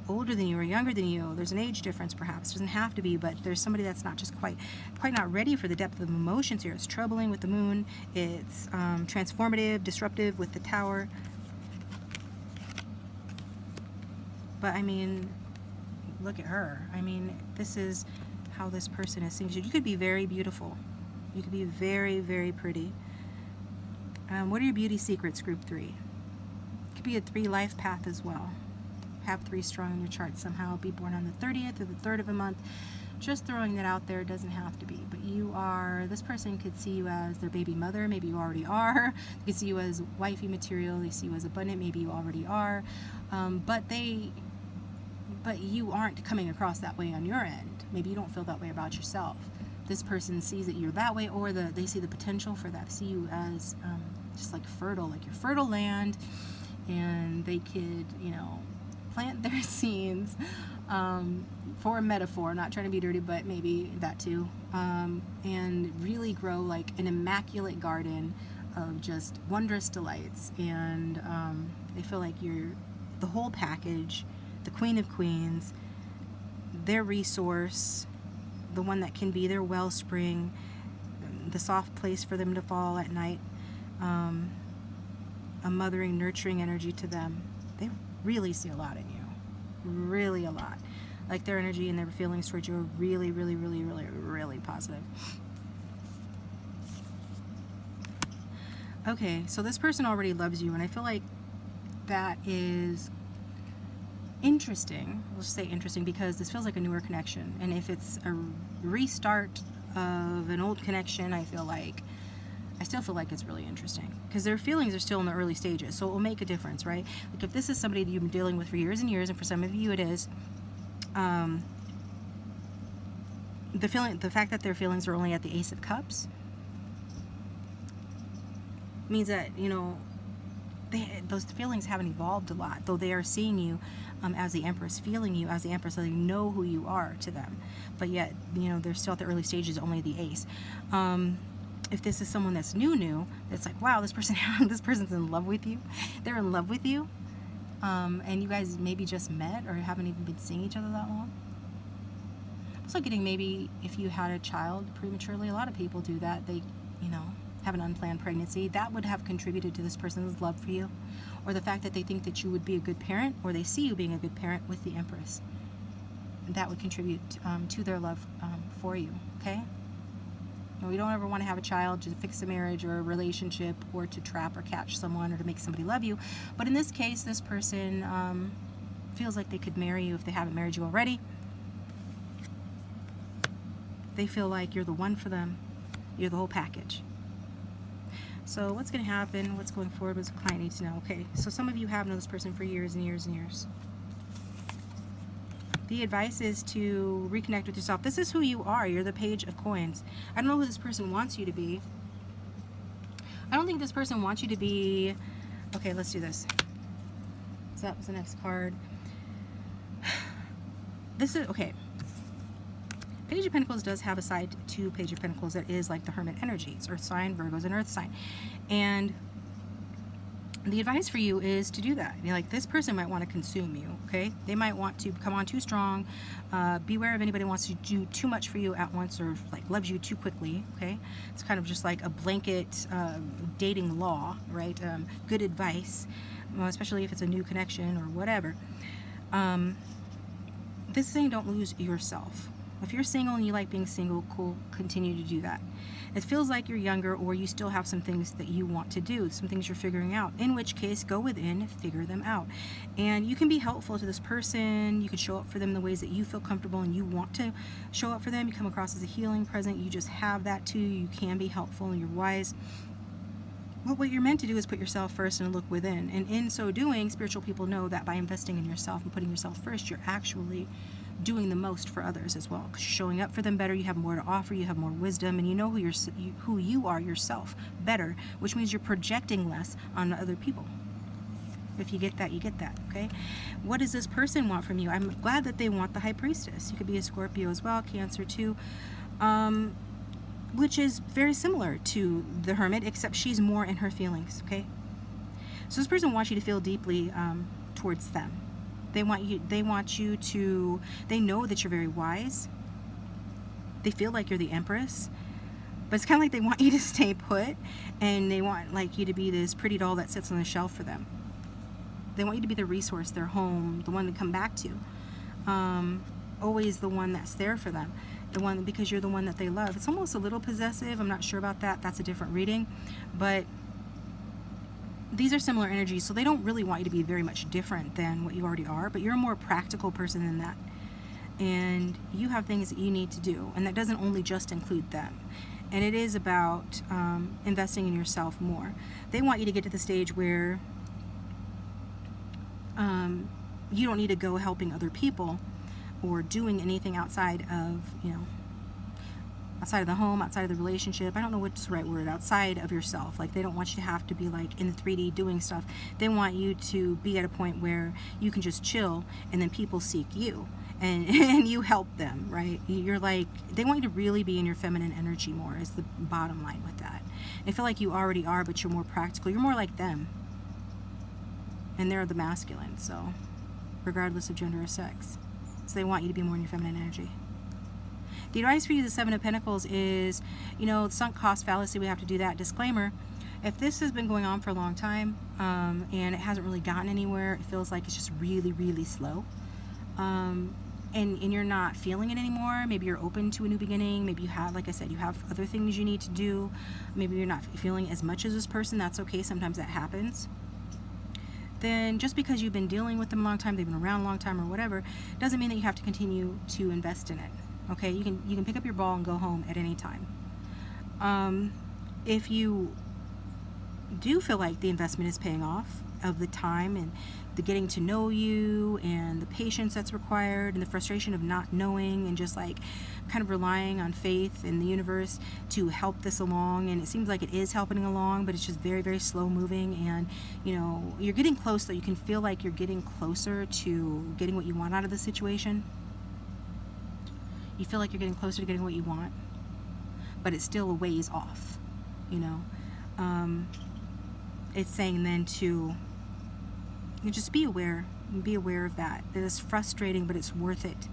older than you or younger than you. There's an age difference, perhaps. It doesn't have to be, but there's somebody that's not just quite not ready for the depth of emotions here. It's troubling with the moon. It's transformative, disruptive with the Tower. But I mean, look at her. I mean, this is how this person is seeing you. You could be very beautiful. You could be very, very pretty. What are your beauty secrets, group 3? It could be a 3 life path as well. Have 3 strong in your chart somehow. Be born on the 30th or the 3rd of a month. Just throwing that out there. It doesn't have to be. But you are, this person could see you as their baby mother. Maybe you already are. They could see you as wifey material. They see you as abundant. Maybe you already are. But you aren't coming across that way on your end. Maybe you don't feel that way about yourself. this person sees that you're that way, or they see the potential for that, see you as just like fertile, like your fertile land, and they could, you know, plant their seeds, for a metaphor, not trying to be dirty, but maybe that too, and really grow like an immaculate garden of just wondrous delights. And they feel like you're the whole package, the queen of queens, their resource, the one that can be their wellspring, the soft place for them to fall at night, a mothering, nurturing energy to them. They really see a lot in you, really a lot. Like their energy and their feelings towards you are really, really, really, really, really positive. Okay, so this person already loves you, and I feel like that is interesting. Let's just say interesting, because this feels like a newer connection. And if it's a restart of an old connection, I still feel like it's really interesting, because their feelings are still in the early stages, so it will make a difference, right? Like if this is somebody that you've been dealing with for years and years, and for some of you it is, the fact that their feelings are only at the Ace of Cups means that, you know, those feelings haven't evolved a lot, though they are seeing you as the Empress, feeling you as the Empress, so they know who you are to them. But yet, you know, they're still at the early stages, only the Ace. If this is someone that's new, it's like, wow, this person's in love with you. They're in love with you, and you guys maybe just met or haven't even been seeing each other that long. Also getting, maybe if you had a child prematurely, a lot of people do that. They, you know, have an unplanned pregnancy. That would have contributed to this person's love for you, or the fact that they think that you would be a good parent, or they see you being a good parent with the Empress. That would contribute to their love for you, okay? We don't ever want to have a child to fix a marriage or a relationship, or to trap or catch someone, or to make somebody love you. But in this case, this person feels like they could marry you if they haven't married you already. They feel like you're the one for them. You're the whole package. So what's going to happen? What's going forward? What does the client need to know? Okay, so some of you have known this person for years and years and years. The advice is to reconnect with yourself. This is who you are. You're the Page of Coins. I don't know who this person wants you to be. I don't think this person wants you to be... Okay, let's do this. So that was the next card. This is... Okay. Page of Pentacles does have a side to Page of Pentacles that is like the Hermit energy. It's Earth sign, Virgo's an Earth sign. And the advice for you is to do that. You know, like, this person might want to consume you, okay? They might want to come on too strong. Beware of anybody who wants to do too much for you at once, or like loves you too quickly, okay? It's kind of just like a blanket dating law, right? Good advice, especially if it's a new connection or whatever. This is saying don't lose yourself. If you're single and you like being single, cool, continue to do that. It feels like you're younger, or you still have some things that you want to do, some things you're figuring out, in which case go within, figure them out. And you can be helpful to this person. You can show up for them the ways that you feel comfortable and you want to show up for them. You come across as a healing present. You just have that too. You can be helpful and you're wise. Well, what you're meant to do is put yourself first and look within. And in so doing, spiritual people know that by investing in yourself and putting yourself first, you're actually doing the most for others as well, because you're showing up for them better. You have more to offer, you have more wisdom, and you know who you are yourself better, which means you're projecting less on other people. If you get that, you get that, okay? What does this person want from you? I'm glad that they want the High Priestess. You could be a Scorpio as well, Cancer too, which is very similar to the Hermit, except she's more in her feelings, okay? So this person wants you to feel deeply towards them. They want you to, they know that you're very wise. They feel like you're the Empress, but it's kind of like they want you to stay put, and they want like you to be this pretty doll that sits on the shelf for them. They want you to be their resource, their home, the one to come back to. Always the one that's there for them. The one, because you're the one that they love. It's almost a little possessive. I'm not sure about that. That's a different reading, but these are similar energies, so they don't really want you to be very much different than what you already are, but you're a more practical person than that. And you have things that you need to do, and that doesn't only just include them. And it is about investing in yourself more. They want you to get to the stage where you don't need to go helping other people or doing anything outside of, you know, outside of the home, outside of the relationship. I don't know what's the right word. Outside of yourself. Like, they don't want you to have to be like in 3D doing stuff. They want you to be at a point where you can just chill, and then people seek you, and you help them, right? You're like, they want you to really be in your feminine energy more, is the bottom line with that. I feel like you already are, but you're more practical. You're more like them, and they're the masculine, so regardless of gender or sex. So they want you to be more in your feminine energy. The advice for you, the Seven of Pentacles, is, you know, sunk cost fallacy. We have to do that. Disclaimer: if this has been going on for a long time, and it hasn't really gotten anywhere, it feels like it's just really, really slow, and you're not feeling it anymore. Maybe you're open to a new beginning. Maybe you have, like I said, you have other things you need to do. Maybe you're not feeling as much as this person. That's okay. Sometimes that happens. Then just because you've been dealing with them a long time, they've been around a long time or whatever, doesn't mean that you have to continue to invest in it. Okay, you can pick up your ball and go home at any time. If you do feel like the investment is paying off, of the time and the getting to know you and the patience that's required and the frustration of not knowing and just like kind of relying on faith in the universe to help this along, and it seems like it is helping along, but it's just very, very slow moving, and you know, you're getting close, though. You can feel like you're getting closer to getting what you want out of the situation. You feel like you're getting closer to getting what you want, but it's still a ways off, you know. It's saying then to just be aware of that it's frustrating, but it's worth it.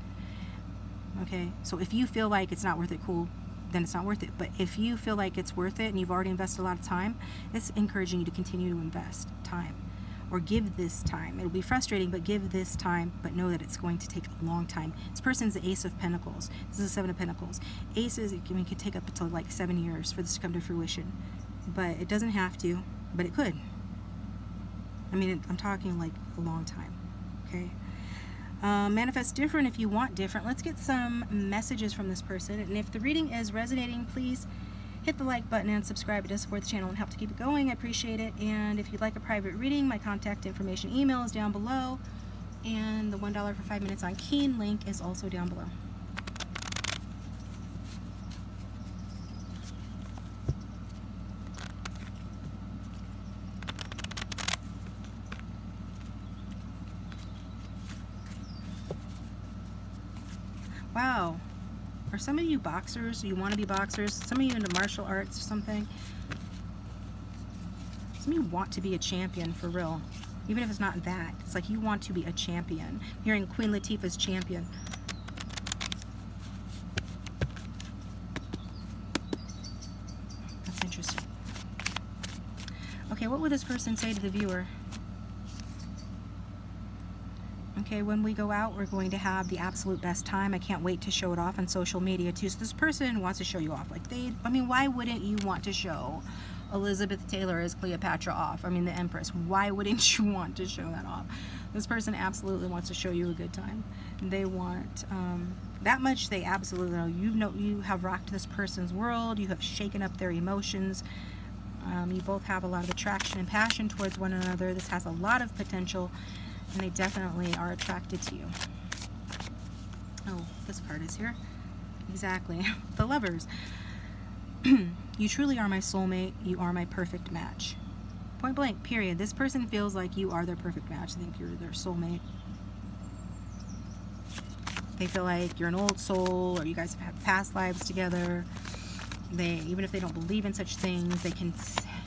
Okay, so if you feel like it's not worth it, cool, then it's not worth it. But if you feel like it's worth it and you've already invested a lot of time, it's encouraging you to continue to invest time, or give this time. It'll be frustrating, but give this time, but know that it's going to take a long time. This person's the Ace of Pentacles. This is the Seven of Pentacles. Aces, it could take up until like 7 years for this to come to fruition, but it doesn't have to, but it could. I mean, I'm talking like a long time. Okay. Manifest different if you want different. Let's get some messages from this person, and if the reading is resonating, please hit the like button and subscribe. It does support the channel and help to keep it going. I appreciate it. And if you'd like a private reading, my contact information email is down below, and the $1 for 5 minutes on Keen link is also down below. Wow. Are some of you boxers? You want to be boxers? Some of you into martial arts or something? Some of you want to be a champion for real. Even if it's not that. It's like you want to be a champion. I'm hearing Queen Latifah's champion. That's interesting. Okay, what would this person say to the viewer? Okay, when we go out, we're going to have the absolute best time. I can't wait to show it off on social media too. So this person wants to show you off. Like I mean, why wouldn't you want to show Elizabeth Taylor as Cleopatra off? I mean, the Empress. Why wouldn't you want to show that off? This person absolutely wants to show you a good time. They want that much. They absolutely know. You have rocked this person's world. You have shaken up their emotions. You both have a lot of attraction and passion towards one another. This has a lot of potential, and they definitely are attracted to you. Oh, this card is here. Exactly. The Lovers. You truly are my soulmate. You are my perfect match. Point blank, period. This person feels like you are their perfect match. They think you're their soulmate. They feel like you're an old soul, or you guys have had past lives together. Even if they don't believe in such things, they can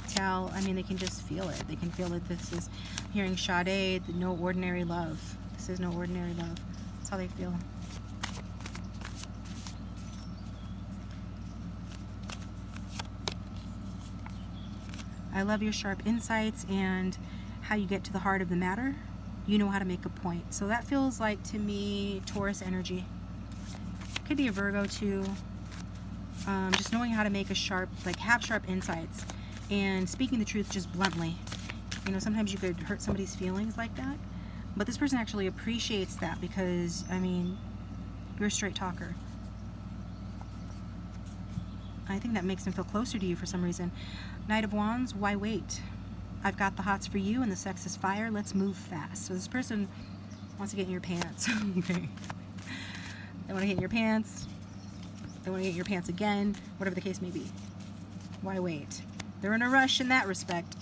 tell. I mean, they can just feel it. They can feel that this is, hearing Sade, no ordinary love. This is no ordinary love. That's how they feel. I love your sharp insights and how you get to the heart of the matter. You know how to make a point. So that feels like, to me, Taurus energy. Could be a Virgo too. Just knowing how to make a sharp, like have sharp insights and speaking the truth just bluntly. You know, sometimes you could hurt somebody's feelings like that, but this person actually appreciates that because, I mean, you're a straight talker. I think that makes them feel closer to you for some reason. Knight of Wands, why wait? I've got the hots for you and the sex is fire. Let's move fast. So this person wants to get in your pants. Okay. They want to get in your pants. They want to get your pants again, whatever the case may be. Why wait? They're in a rush in that respect.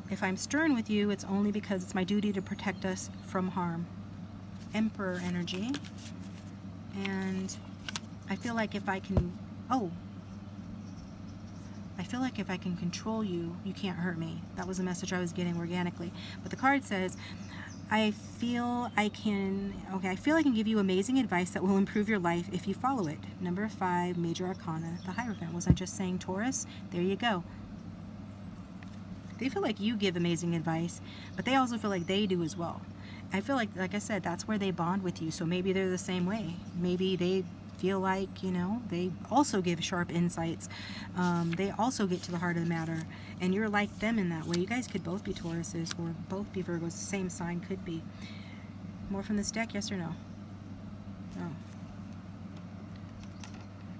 If I'm stern with you, it's only because it's my duty to protect us from harm. Emperor energy. And I feel like if I can, I feel like if I can control you, you can't hurt me. That was the message I was getting organically. But the card says, I feel I can give you amazing advice that will improve your life if you follow it. Number 5, Major Arcana, the Hierophant. Was I just saying Taurus? There you go. They feel like you give amazing advice, but they also feel like they do as well. I feel like I said, that's where they bond with you. So maybe they're the same way. Maybe they feel like, you know, they also give sharp insights. They also get to the heart of the matter. And you're like them in that way. You guys could both be Tauruses or both be Virgos. The same sign could be. More from this deck, yes or no? No.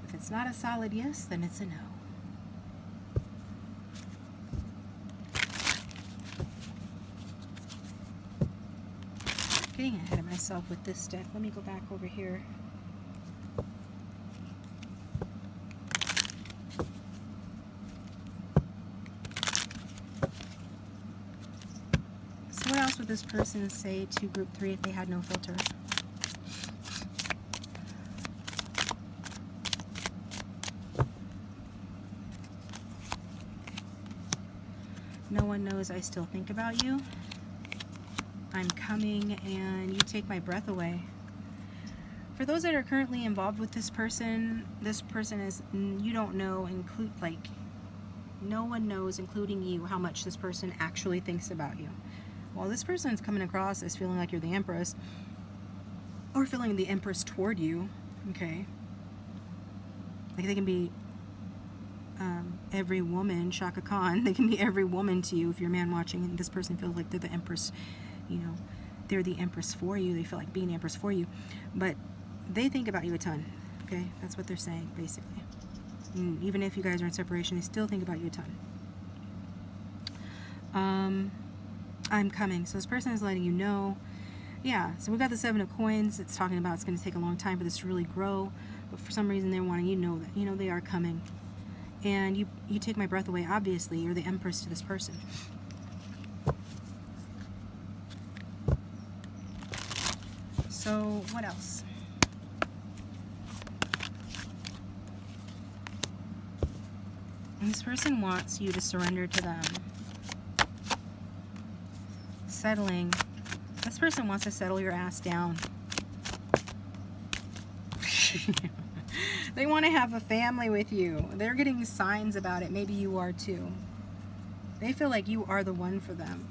If it's not a solid yes, then it's a no. Getting ahead of myself with this deck. Let me go back over here. So what else would this person say to group 3 if they had no filter? No one knows I still think about you. I'm coming and you take my breath away. For those that are currently involved with this person is, you don't know, no one knows, including you, how much this person actually thinks about you. Well, this person's coming across as feeling like you're the Empress, or feeling the Empress toward you, okay? Like they can be every woman, Shaka Khan, they can be every woman to you if you're a man watching, and this person feels like they're the Empress. You know, they're the Empress for you. They feel like being Empress for you. But they think about you a ton. Okay? That's what they're saying, basically. And even if you guys are in separation, they still think about you a ton. I'm coming. So this person is letting you know. Yeah, so we got the 7 of Coins. It's talking about it's going to take a long time for this to really grow. But for some reason, they're wanting you to know that. You know, they are coming. And you take my breath away, obviously. You're the Empress to this person. So, what else? And this person wants you to surrender to them. Settling. This person wants to settle your ass down. They want to have a family with you. They're getting signs about it. Maybe you are too. They feel like you are the one for them.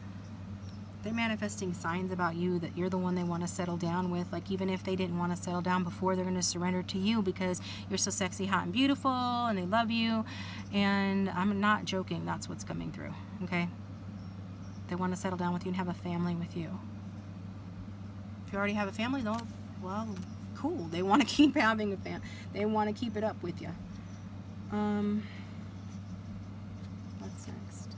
They're manifesting signs about you that you're the one they want to settle down with. Like even if they didn't want to settle down before, they're going to surrender to you because you're so sexy, hot, and beautiful, and they love you. And I'm not joking. That's what's coming through. Okay? They want to settle down with you and have a family with you. If you already have a family, though, well, cool. They want to keep having a family. They want to keep it up with you. What's next?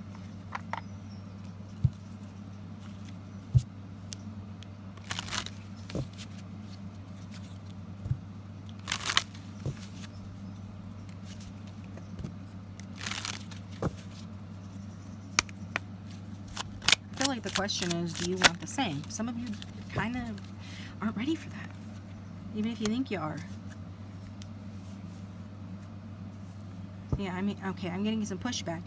I feel like the question is, do you want the same? Some of you kind of aren't ready for that, even if you think you are. Yeah, I mean, okay, I'm getting some pushback.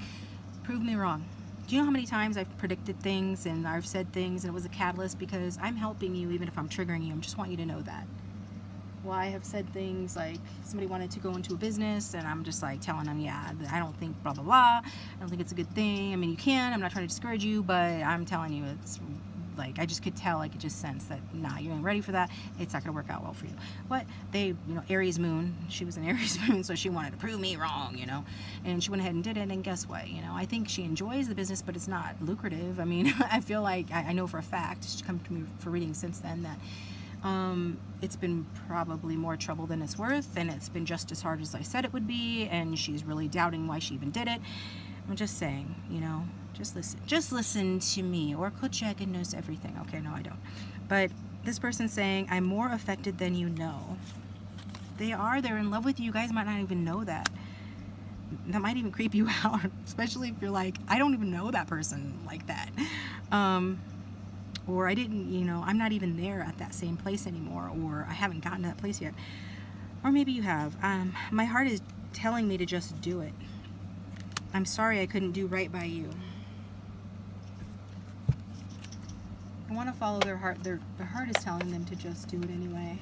Prove me wrong. Do you know how many times I've predicted things and I've said things and it was a catalyst because I'm helping you even if I'm triggering you? I just want you to know that. Well, I have said things like somebody wanted to go into a business and I'm just like telling them, yeah, I don't think blah, blah, blah. I don't think it's a good thing. I mean, you can. I'm not trying to discourage you, but I'm telling you it's like, I just could tell, like, it just sensed that, nah, you ain't ready for that. It's not going to work out well for you. But they, you know, Aries moon, she was an Aries moon, so she wanted to prove me wrong, you know, and she went ahead and did it, and guess what, you know, I think she enjoys the business, but it's not lucrative. I mean, I feel like, I know for a fact, she's come to me for reading since then, that it's been probably more trouble than it's worth, and it's been just as hard as I said it would be, and she's really doubting why she even did it. I'm just saying, you know, just listen to me. OracleDragon knows everything. Okay, no, I don't. But this person's saying, I'm more affected than you know. they're in love with you. You guys might not even know that. That might even creep you out, especially if you're like, I don't even know that person like that. Or I didn't, you know, I'm not even there at that same place anymore, or I haven't gotten to that place yet. Or maybe you have. My heart is telling me to just do it. I'm sorry I couldn't do right by you. I want to follow their heart. Their heart is telling them to just do it anyway.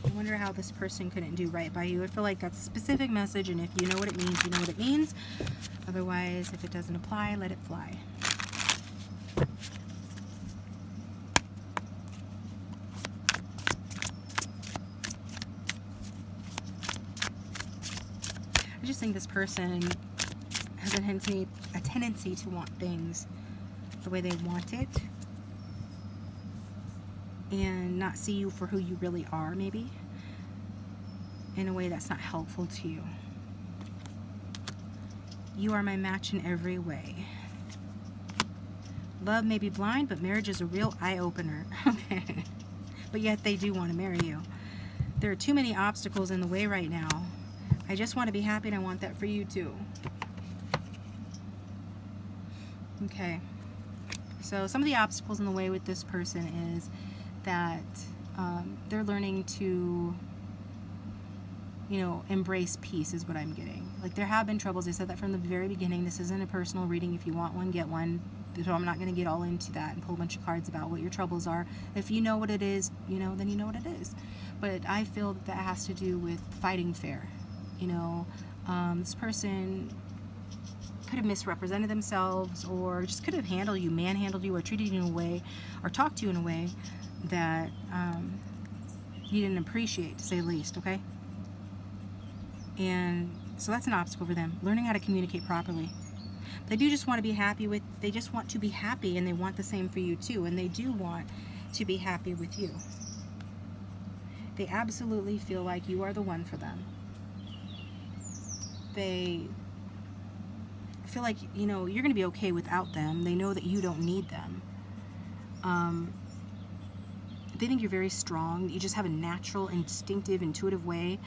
I wonder how this person couldn't do right by you. I feel like that's a specific message, and if you know what it means, you know what it means. Otherwise, if it doesn't apply, let it fly. I just think this person has a tendency to want things the way they want it, and not see you for who you really are, maybe, in a way that's not helpful to you. You are my match in every way. Love may be blind, but marriage is a real eye-opener. Okay. But yet they do want to marry you. There are too many obstacles in the way right now. I just want to be happy, and I want that for you too. Okay. So some of the obstacles in the way with this person is that they're learning to, you know, embrace peace is what I'm getting. Like, there have been troubles. I said that from the very beginning. This isn't a personal reading. If you want one, get one. So I'm not going to get all into that and pull a bunch of cards about what your troubles are. If you know what it is, you know, then you know what it is. But I feel that has to do with fighting fair. You know, this person could have misrepresented themselves, or just could have manhandled you, or treated you in a way, or talked to you in a way that you didn't appreciate, to say the least, okay? And so that's an obstacle for them, learning how to communicate properly. They do just want to be happy they just want to be happy, and they want the same for you too, and they do want to be happy with you. They absolutely feel like you are the one for them. They feel like, you know, you're going to be okay without them. They know that you don't need them. They think you're very strong. You just have a natural, instinctive, intuitive way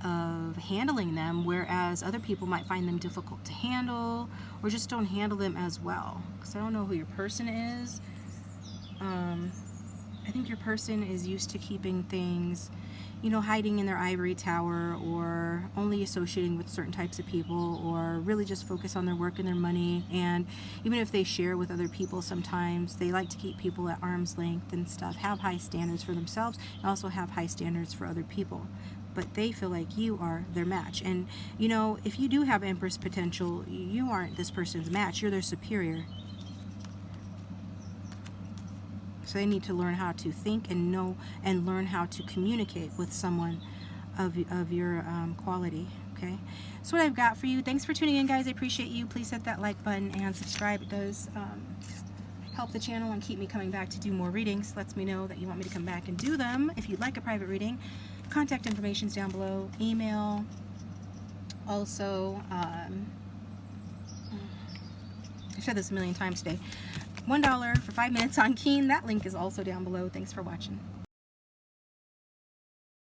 of handling them, whereas other people might find them difficult to handle, or just don't handle them as well. Because I don't know who your person is. I think your person is used to keeping things, you know, hiding in their ivory tower, or only associating with certain types of people, or really just focus on their work and their money. And even if they share with other people, sometimes they like to keep people at arm's length and stuff, have high standards for themselves, and also have high standards for other people. But they feel like you are their match. And, you know, if you do have Empress potential, you aren't this person's match, you're their superior. So they need to learn how to think and know, and learn how to communicate with someone of your quality. Okay, that's what I've got for you. Thanks for tuning in, guys. I appreciate you. Please hit that like button and subscribe. It does help the channel and keep me coming back to do more readings. Lets me know that you want me to come back and do them. If you'd like a private reading, contact information is down below. Email. Also, I've said this a million times today. $1 for 5 minutes on Keen. That link is also down below. Thanks for watching.